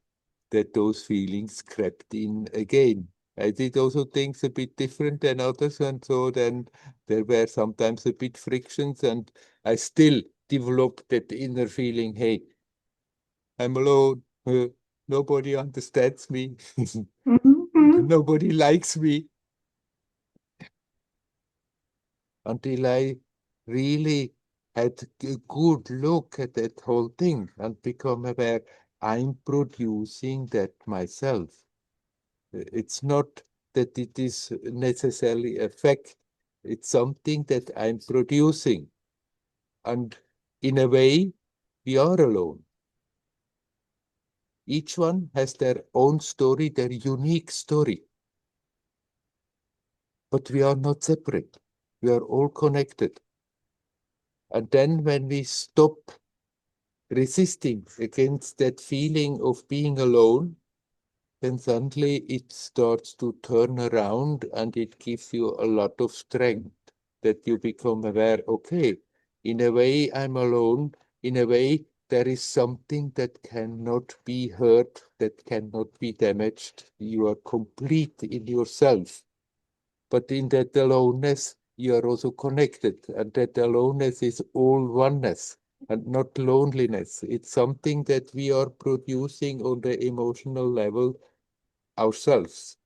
that those feelings crept in again. I did also things a bit different than others, and so then there were sometimes a bit frictions, and I still developed that inner feeling, hey, I'm alone. Nobody understands me. Mhm. Nobody likes me. Until I really had a good look at that whole thing and become aware I'm producing that myself. It's not that it is necessarily a fact. It's something that I'm producing. And in a way, we are alone. Each one has their own story, their unique story. But we are not separate. We are all connected. And then when we stop resisting against that feeling of being alone, then suddenly it starts to turn around, and it gives you a lot of strength that you become aware, okay, in a way I'm alone, in a way there is something that cannot be hurt, that cannot be damaged. You are complete in yourself. but in that aloneness, you are also connected, and that aloneness is all oneness and not loneliness. It's something that we are producing on the emotional level ourselves.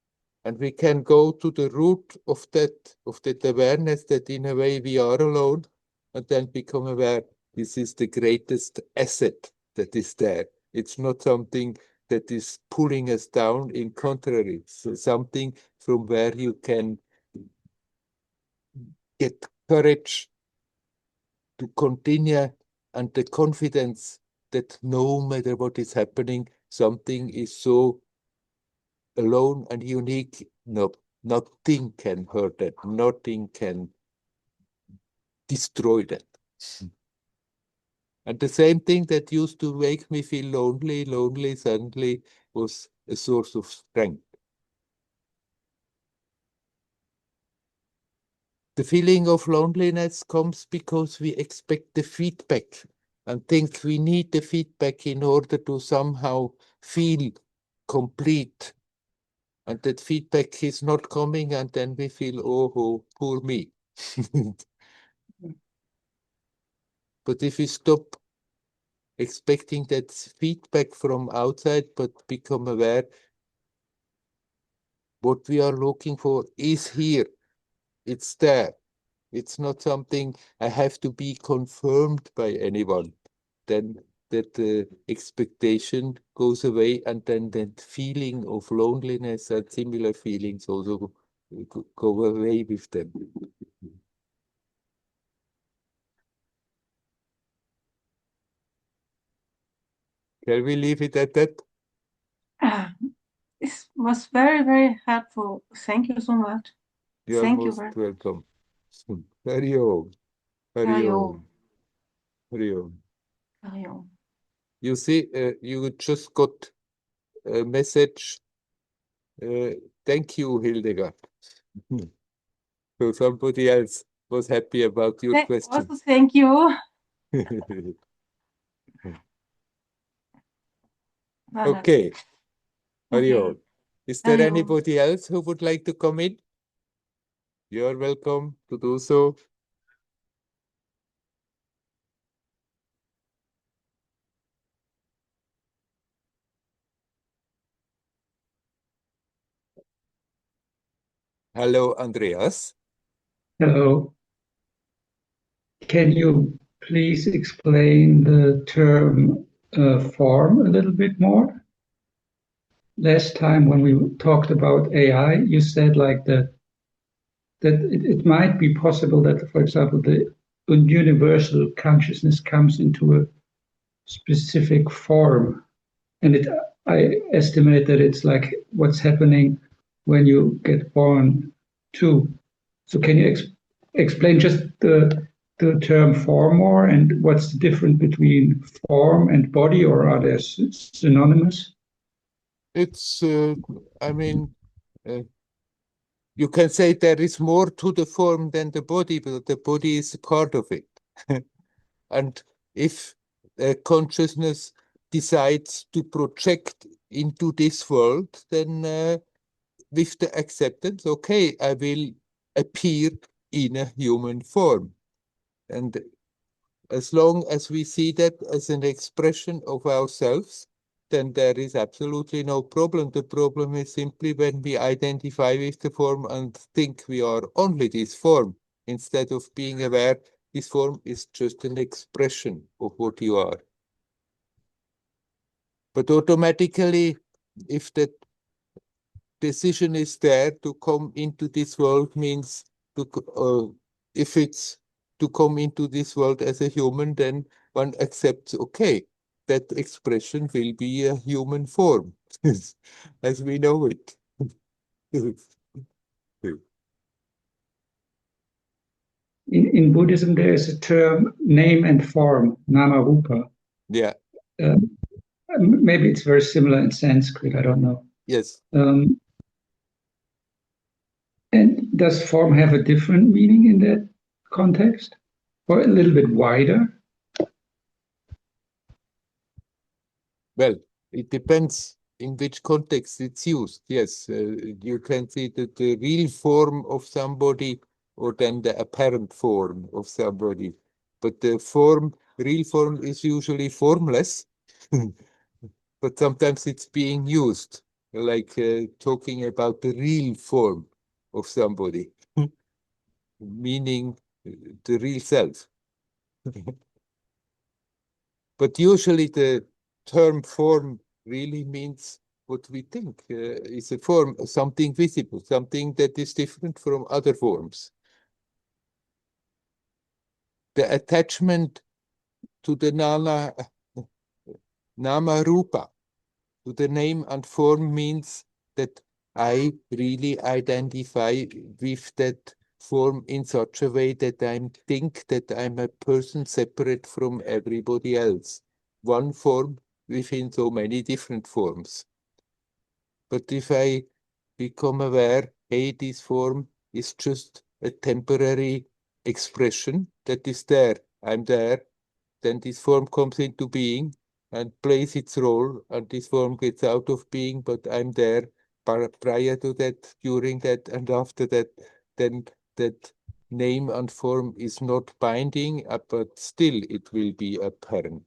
And we can go to the root of that awareness that in a way we are alone, and then become aware this is the greatest asset that is there. It's not something that is pulling us down. In contrary, it's something from where you can get courage to continue and the confidence that no matter what is happening, something is so alone and unique. No, nothing can hurt that. Nothing can destroy that. And the same thing that used to make me feel lonely suddenly was a source of strength. The feeling of loneliness comes because we expect the feedback and think we need the feedback in order to somehow feel complete. And that feedback is not coming, and then we feel, oh, poor me. But if we stop expecting that feedback from outside, but become aware what we are looking for is here, it's there. It's not something I have to be confirmed by anyone. Then that expectation goes away, and then that feeling of loneliness and similar feelings also go away with them. Can we leave it at that? This was very, very helpful. Thank you so much. You are Thank you most very welcome. Hari Om. Hari Hari Om. Om. Hari Om. Hari Om. You see, you just got a message. Thank you, Hildegard. So somebody else was happy about your question. Also, thank you. Werner. Okay. Hari Okay. Om. Is there Hari Om. anybody else who would like to come in? You're welcome to do so. Hello, Andreas. Hello. Can you please explain the term form a little bit more? Last time when we talked about AI, you said like that it might be possible that, for example, the universal consciousness comes into a specific form. And I estimate that it's like what's happening when you get born too. So can you explain just the term form more, and what's the difference between form and body, or are they synonymous? It's, I mean, you can say there is more to the form than the body, but the body is a part of it. And if consciousness decides to project into this world, then with the acceptance, okay, I will appear in a human form. And as long as we see that as an expression of ourselves, then there is absolutely no problem. The problem is simply when we identify with the form and think we are only this form, instead of being aware this form is just an expression of what you are. But automatically, if that decision is there to come into this world, means to, if it's to come into this world as a human, then one accepts, okay, that expression will be a human form, as we know it. In Buddhism, there is a term name and form, nama rupa. Yeah. Maybe it's very similar in Sanskrit, I don't know. Yes. And does form have a different meaning in that context, or a little bit wider? Well, it depends in which context it's used. Yes, you can see that the real form of somebody or then the apparent form of somebody. But the real form is usually formless, but sometimes it's being used, like talking about the real form of somebody, meaning the real self. But usually the term form really means what we think is a form, something visible, something that is different from other forms. The attachment to the nama rupa, to the name and form, means that I really identify with that form in such a way that I think that I'm a person separate from everybody else. One form within so many different forms. But if I become aware, hey, this form is just a temporary expression that is there, I'm there, then this form comes into being and plays its role, and this form gets out of being, but I'm there prior to that, during that, and after that, then that name and form is not binding, but still it will be apparent.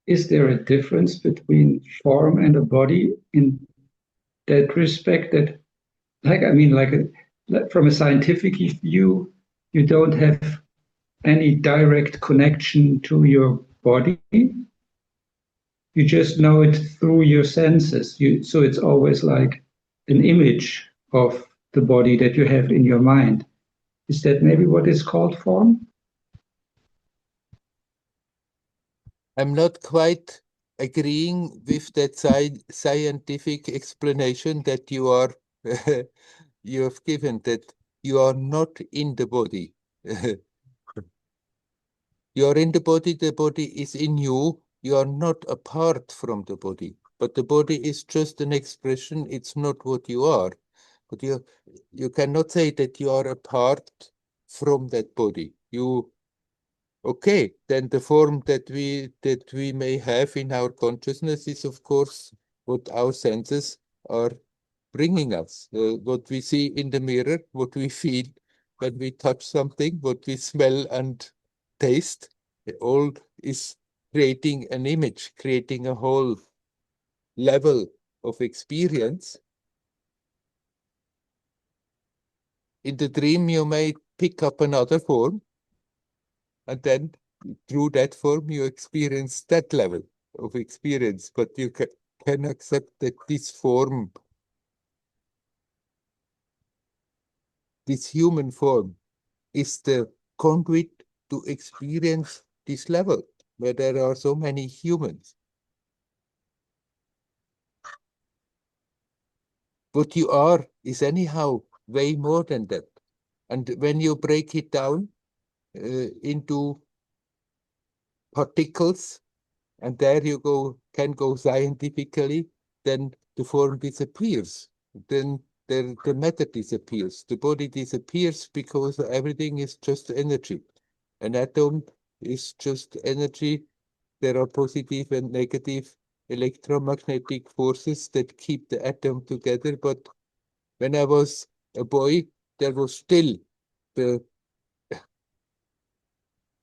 Is there a difference between form and a body in that respect? That, from a scientific view, you don't have any direct connection to your body. You just know it through your senses. So it's always like an image of the body that you have in your mind. Is that maybe what is called form? I'm not quite agreeing with that scientific explanation that you are you have given, that you are not in the body. You are in the body is in you, you are not apart from the body. But the body is just an expression, it's not what you are. But you cannot say that you are apart from that body. Okay, then the form that we may have in our consciousness is, of course, what our senses are bringing us. What we see in the mirror, what we feel when we touch something, what we smell and taste, it all is creating an image, creating a whole level of experience. In the dream, you may pick up another form, and then through that form, you experience that level of experience, but you can accept that this form, this human form, is the conduit to experience this level, where there are so many humans. What you are is anyhow way more than that. And when you break it down into particles, and there you can go scientifically, then the form disappears. Then the matter disappears. The body disappears because everything is just energy. An atom is just energy. There are positive and negative electromagnetic forces that keep the atom together. But when I was a boy, there was still the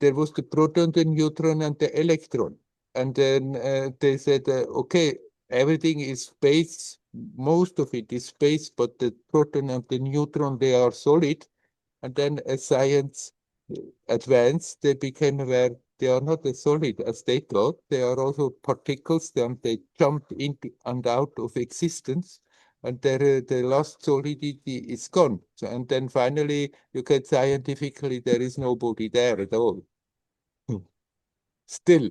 there was the proton, the neutron, and the electron. And then they said, okay, everything is space, most of it is space, but the proton and the neutron, they are solid. And then as science advanced, they became aware they are not as solid as they thought. They are also particles, and they jumped into and out of existence. And the last solidity is gone. So, and then finally, you can scientifically, there is nobody there at all. Still,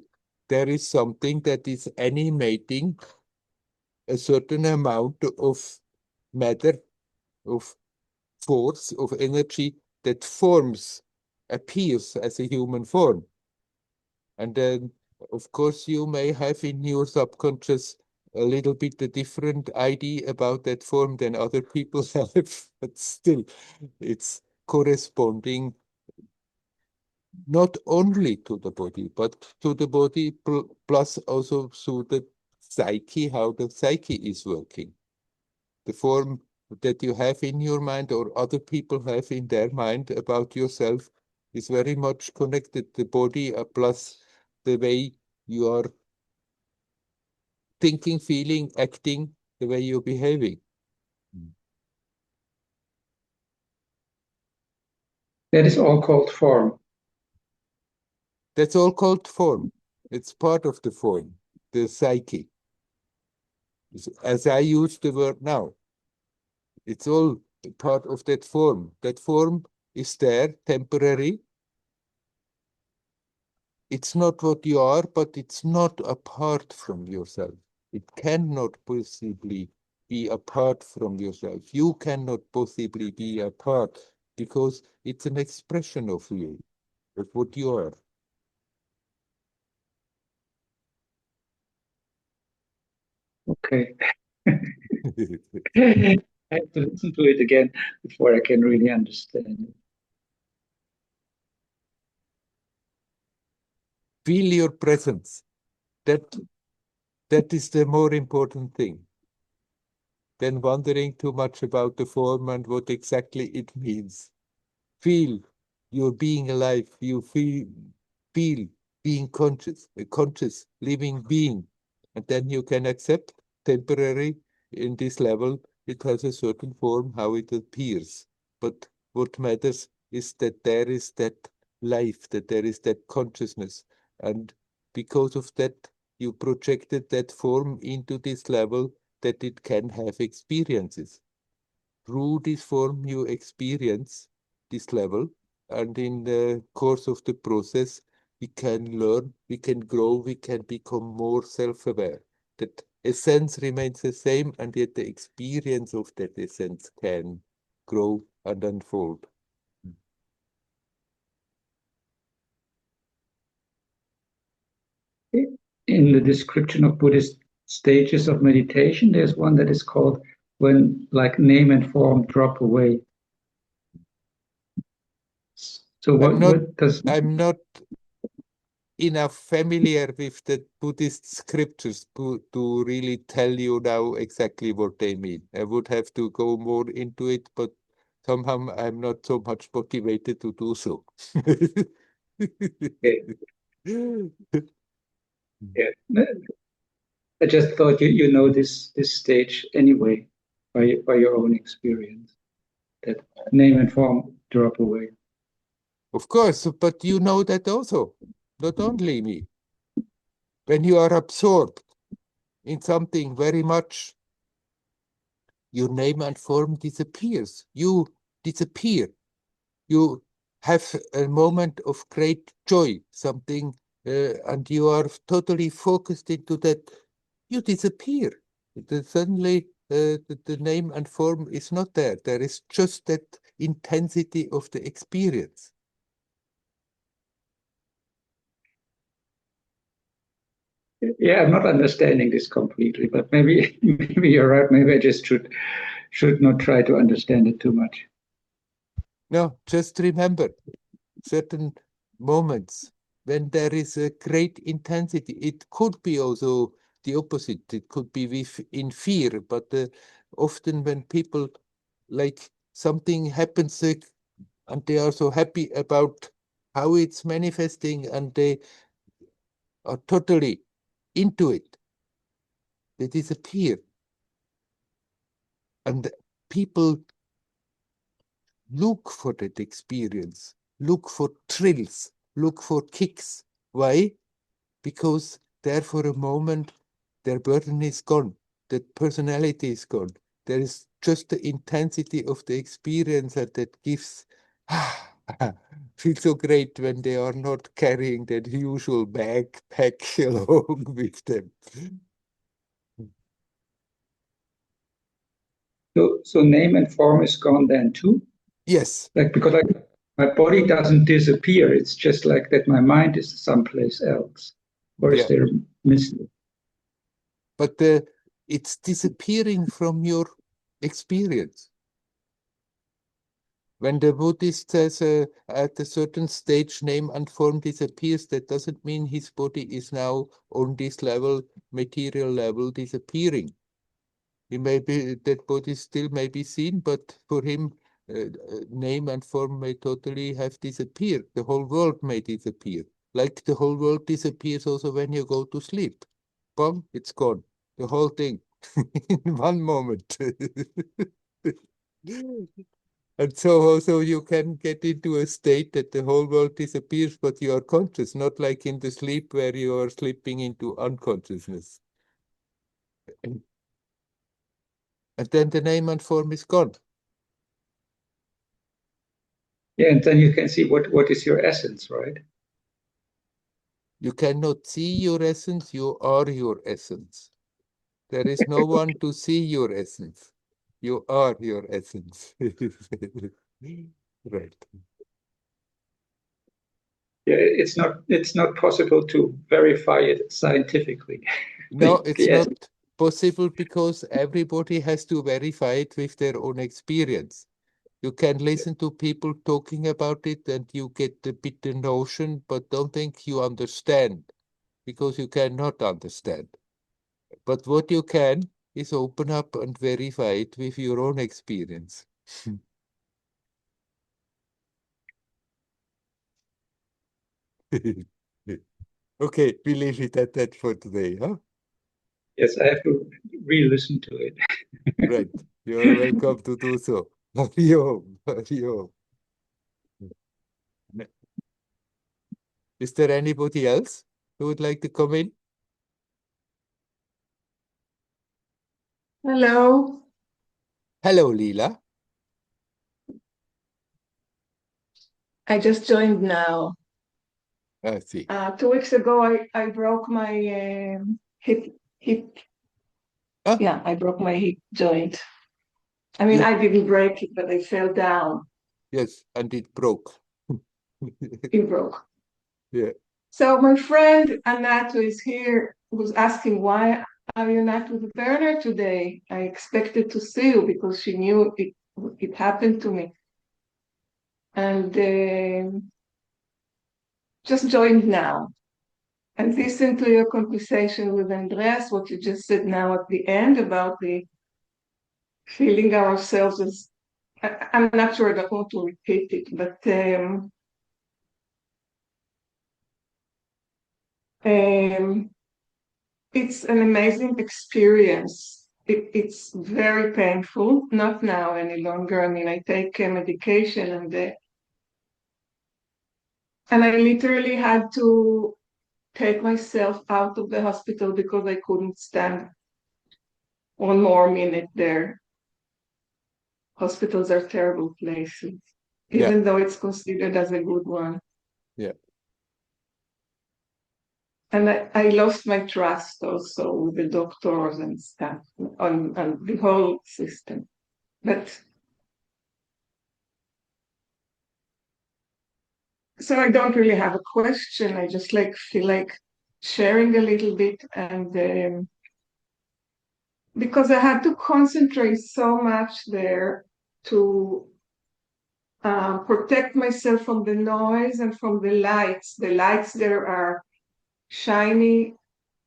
there is something that is animating a certain amount of matter, of force, of energy that appears as a human form. And then, of course, you may have in your subconscious a little bit a different idea about that form than other people have, but still, it's corresponding not only to the body, but to the body plus also to the psyche, how the psyche is working. The form that you have in your mind or other people have in their mind about yourself is very much connected. The body plus the way you are thinking, feeling, acting, the way you're behaving. That is all called form. That's all called form. It's part of the form, the psyche. As I use the word now, it's all part of that form. That form is there, temporary. It's not what you are, but it's not apart from yourself. It cannot possibly be apart from yourself. You cannot possibly be apart because it's an expression of you, of what you are. Okay. I have to listen to it again before I can really understand it. Feel your presence. That is the more important thing than wondering too much about the form and what exactly it means. Feel your being alive. You feel being conscious, a conscious living being. And then you can accept temporary in this level, it has a certain form, how it appears. But what matters is that there is that life, that there is that consciousness. And because of that, you projected that form into this level that it can have experiences. Through this form, you experience this level, and in the course of the process, we can learn, we can grow, we can become more self-aware. That essence remains the same, and yet the experience of that essence can grow and unfold. In the description of Buddhist stages of meditation, there's one that is called when like name and form drop away. So what does I'm not enough familiar with the Buddhist scriptures to really tell you now exactly what they mean. I would have to go more into it, but somehow I'm not so much motivated to do so. Okay. Yeah. I just thought you know this stage anyway by your own experience, that name and form drop away. Of course, but you know that also, not only me. When you are absorbed in something very much, your name and form disappears. You disappear. You have a moment of great joy, something, and you are totally focused into that, you disappear. Suddenly, the name and form is not there. There is just that intensity of the experience. Yeah, I'm not understanding this completely, but maybe you're right. Maybe I just should not try to understand it too much. No, just remember certain moments when there is a great intensity. It could be also the opposite. It could be in fear, but often when people like something happens and they are so happy about how it's manifesting and they are totally into it, they disappear. And people look for that experience, look for thrills, look for kicks. Why? Because there for a moment their burden is gone, that personality is gone. There is just the intensity of the experience that gives feels so great when they are not carrying that usual backpack along with them. So name and form is gone then too? Yes. Like because my body doesn't disappear. It's just like that my mind is someplace else. Or is Yeah. there missing? But it's disappearing from your experience. When the Buddhist says at a certain stage name and form disappears, that doesn't mean his body is now on this level, material level, disappearing. He may be, that body still may be seen, but for him, name and form may totally have disappeared. The whole world may disappear. Like the whole world disappears also when you go to sleep. Boom, it's gone. The whole thing in one moment. And so also you can get into a state that the whole world disappears, but you are conscious, not like in the sleep where you are slipping into unconsciousness. And then the name and form is gone. Yeah, and then you can see what is your essence, right? You cannot see your essence, you are your essence. There is no one to see your essence. You are your essence. Right. Yeah, it's not possible to verify it scientifically. No, it's Yes. not possible because everybody has to verify it with their own experience. You can listen to people talking about it and you get a bit the notion, but don't think you understand because you cannot understand. But what you can is open up and verify it with your own experience. Okay, we leave it at that for today, huh? Yes, I have to re-listen to it. Right. You're welcome to do so. Hari Om. Hari Om. Is there anybody else who would like to come in? Hello. Hello, Leela. I just joined now. I see. 2 weeks ago, I broke my hip. Ah, Yeah, I broke my hip joint. I mean, you, I didn't break it, but I fell down. yes, and it broke. It broke. Yeah. So my friend Anat, who is here, was asking, why are you not with Werner today? I expected to see you because she knew it happened to me. And just joined now. And listen to your conversation with Andreas, what you just said now at the end about the feeling ourselves as, I'm not sure I don't want to repeat it, but it's an amazing experience. It's very painful, not now any longer. I mean, I take medication and I literally had to take myself out of the hospital because I couldn't stand one more minute there. Hospitals are terrible places, Yeah. even though it's considered as a good one. Yeah. And I lost my trust also with the doctors and stuff on the whole system. But so I don't really have a question. I just feel like sharing a little bit, and because I had to concentrate so much there to protect myself from the noise and from the lights. The lights there are shiny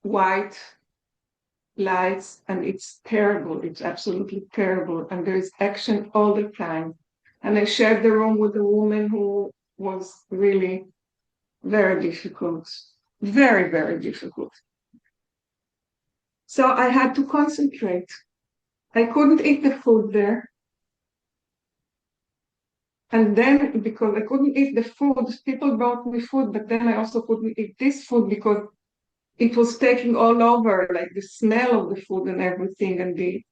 white lights, and it's terrible. It's absolutely terrible. And there is action all the time. And I shared the room with a woman who was really very difficult, very, very difficult. So I had to concentrate. I couldn't eat the food there. And then, because I couldn't eat the food, people brought me food, but then I also couldn't eat this food because it was taking all over, like the smell of the food and everything, and the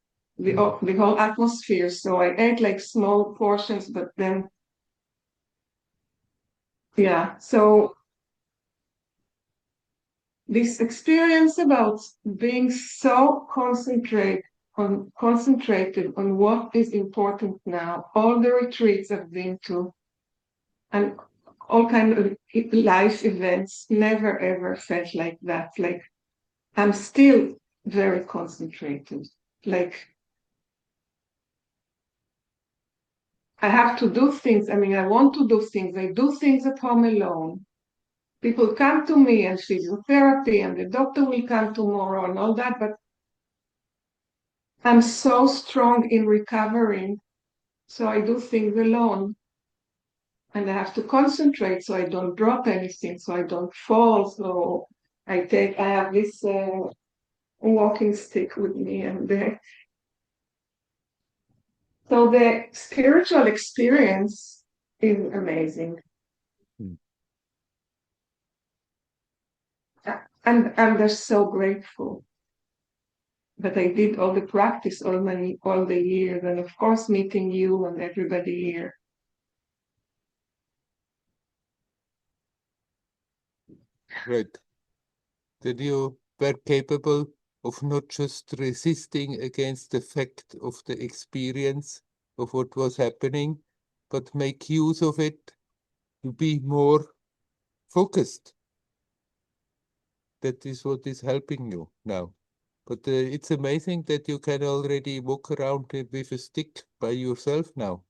whole atmosphere. So I ate like small portions, but then, yeah. So this experience about being so concentrated on what is important now, all the retreats I've been to, and all kind of life events, never ever felt like that. Like I'm still very concentrated. Like I have to do things. I mean, I want to do things. I do things at home alone. People come to me and physiotherapy, and the doctor will come tomorrow and all that, but I'm so strong in recovering, so I do things alone. And I have to concentrate so I don't drop anything, so I don't fall. So I have this walking stick with me, and so the spiritual experience is amazing. Mm. And I'm just so grateful that I did all the practice all the years, and of course meeting you and everybody here. Right. That you were capable of not just resisting against the fact of the experience of what was happening, but make use of it to be more focused. That is what is helping you now. But it's amazing that you can already walk around with a stick by yourself now.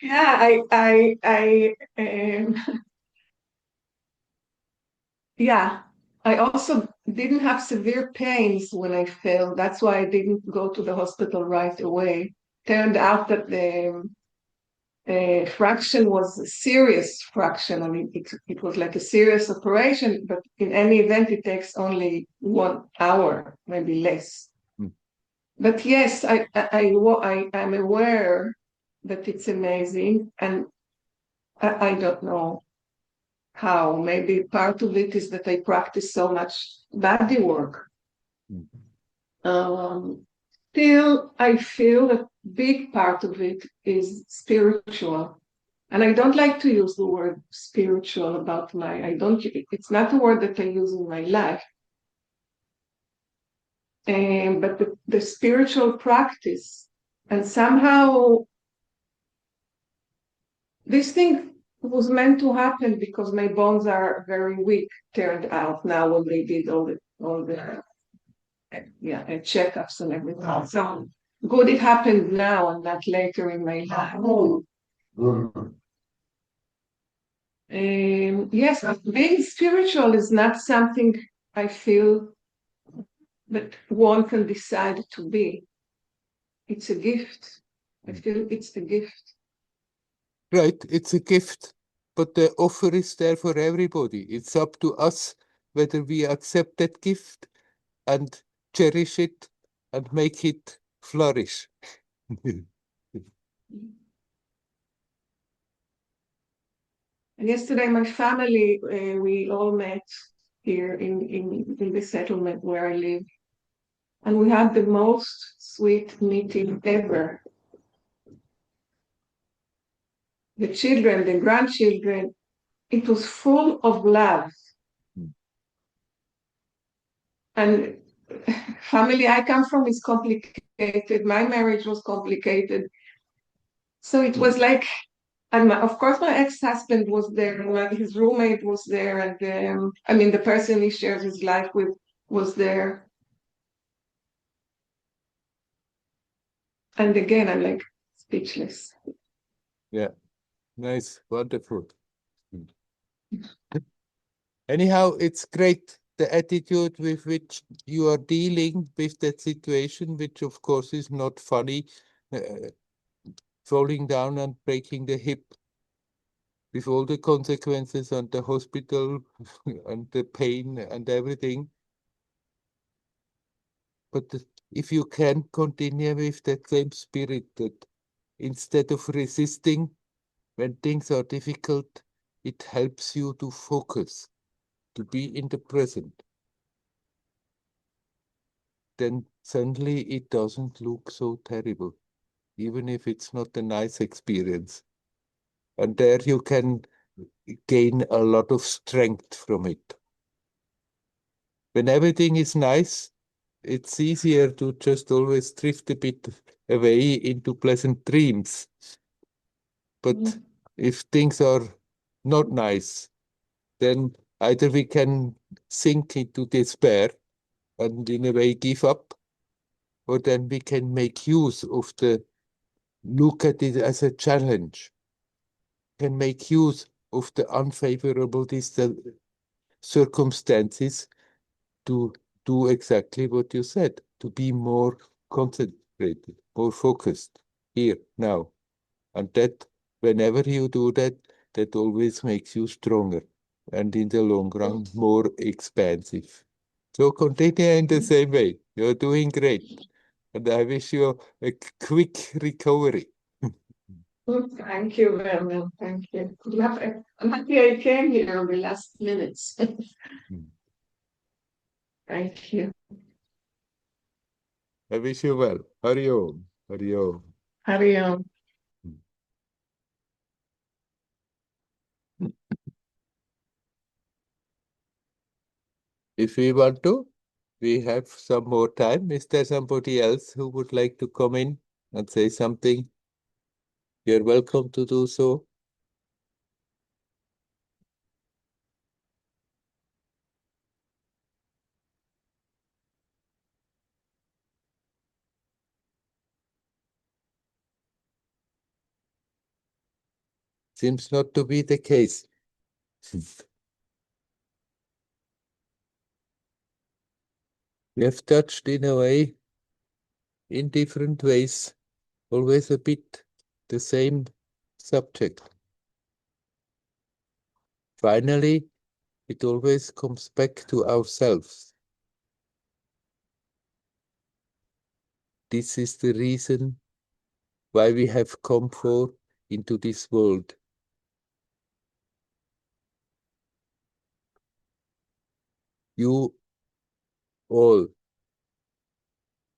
Yeah, yeah. I also didn't have severe pains when I fell. That's why I didn't go to the hospital right away. Turned out that the fraction was a serious fraction. I mean, it was like a serious operation, but in any event, it takes only 1 hour, maybe less. Mm. But yes, I'm aware that it's amazing, and I don't know how. Maybe part of it is that I practice so much body work. Mm. Still, I feel that big part of it is spiritual. And I don't like to use the word spiritual about it's not a word that I use in my life. But the spiritual practice, and somehow this thing was meant to happen because my bones are very weak, turned out now when they did all the checkups and everything. So good it happened now and not later in my life. Yes, being spiritual is not something I feel that one can decide to be. It's a gift. I feel it's a gift. Right, it's a gift, but the offer is there for everybody. It's up to us whether we accept that gift and cherish it and make it flourish. And yesterday, my family, we all met here in the settlement where I live. And we had the most sweet meeting ever. The children, the grandchildren, it was full of love. And family I come from is complicated. My marriage was complicated. So it was like, and of course my ex-husband was there, and his roommate was there, and I mean the person he shares his life with was there. And again, I'm like speechless. Yeah, nice, wonderful. Anyhow, it's great, the attitude with which you are dealing with that situation, which of course is not funny, falling down and breaking the hip with all the consequences and the hospital and the pain and everything. But if you can continue with that same spirit, that instead of resisting when things are difficult, it helps you to focus, to be in the present, then suddenly it doesn't look so terrible, even if it's not a nice experience. And there you can gain a lot of strength from it. When everything is nice, it's easier to just always drift a bit away into pleasant dreams. But if things are not nice, then either we can sink into despair and in a way give up, or then we can make use of the look at it as a challenge, can make use of the unfavorable circumstances to do exactly what you said, to be more concentrated, more focused here, now. And that, whenever you do that, that always makes you stronger and in the long run, more expansive. So continue in the same way. You're doing great. And I wish you a quick recovery. Thank you, Werner. Thank you. I'm happy I came here in the last minutes. Thank you. I wish you well. Hari Om. Hari Om. Hari Om. If we want to, we have some more time. Is there somebody else who would like to come in and say something? You're welcome to do so. Seems not to be the case. We have touched in a way, in different ways, always a bit the same subject. Finally, it always comes back to ourselves. This is the reason why we have come for into this world. You all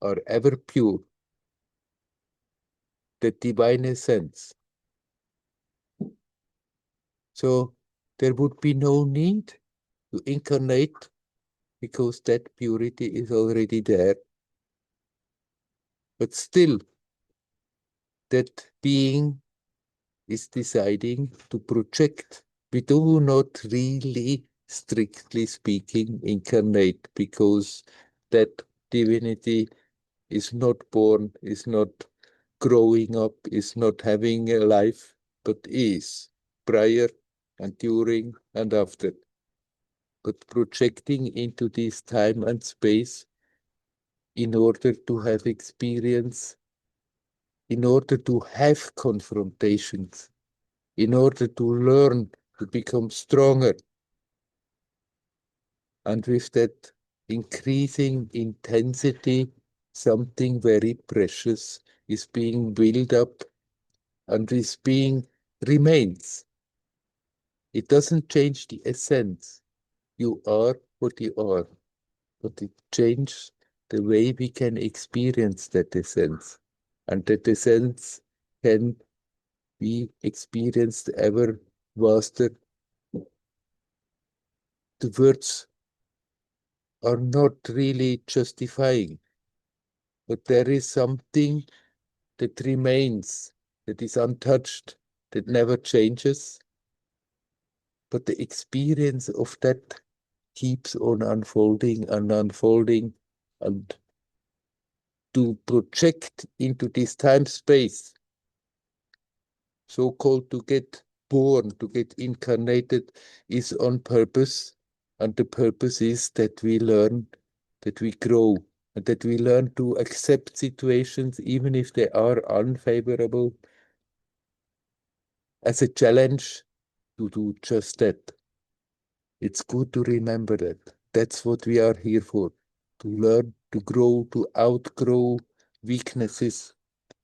are ever pure, the divine essence. So there would be no need to incarnate because that purity is already there. But still, that being is deciding to project. We do not really, strictly speaking, incarnate because that divinity is not born, is not growing up, is not having a life, but is prior and during and after. But projecting into this time and space in order to have experience, in order to have confrontations, in order to learn to become stronger. And with that increasing intensity, something very precious is being built up and is being remains. It doesn't change the essence. You are what you are, but it changes the way we can experience that essence. And that essence can be experienced ever vaster. The words are not really justifying, but there is something that remains, that is untouched, that never changes. But the experience of that keeps on unfolding and unfolding, and to project into this time space, so-called to get born, to get incarnated, is on purpose. And the purpose is that we learn, that we grow, and that we learn to accept situations, even if they are unfavorable, as a challenge to do just that. It's good to remember that. That's what we are here for, to learn, to grow, to outgrow weaknesses.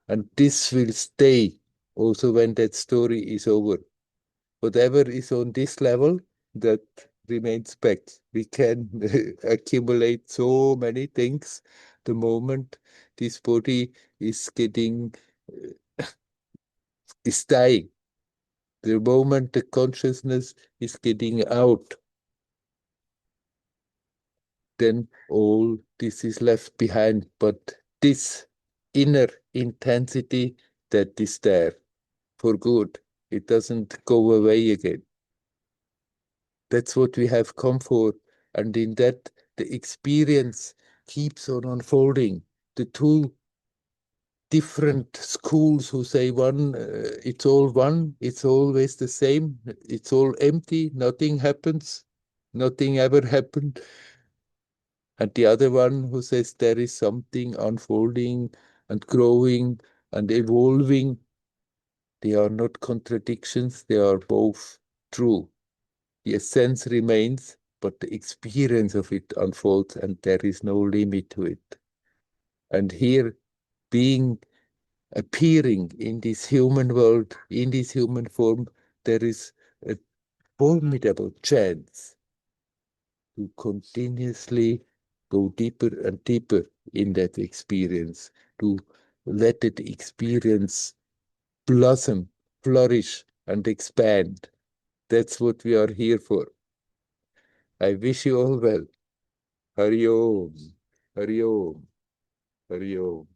And this will stay also when that story is over. Whatever is on this level, that remains back. We can accumulate so many things. The moment this body is getting, is dying, the moment the consciousness is getting out, then all this is left behind. But this inner intensity, that is there for good. It doesn't go away again. That's what we have come for. And in that, the experience keeps on unfolding. The two different schools who say it's all one, it's always the same, it's all empty, nothing happens, nothing ever happened. And the other one who says there is something unfolding and growing and evolving. They are not contradictions, they are both true. The essence remains, but the experience of it unfolds, and there is no limit to it. And here, appearing in this human world, in this human form, there is a formidable chance to continuously go deeper and deeper in that experience, to let that experience blossom, flourish, and expand. That's what we are here for. I wish you all well. Hari Om, Hari Om, Hari Om.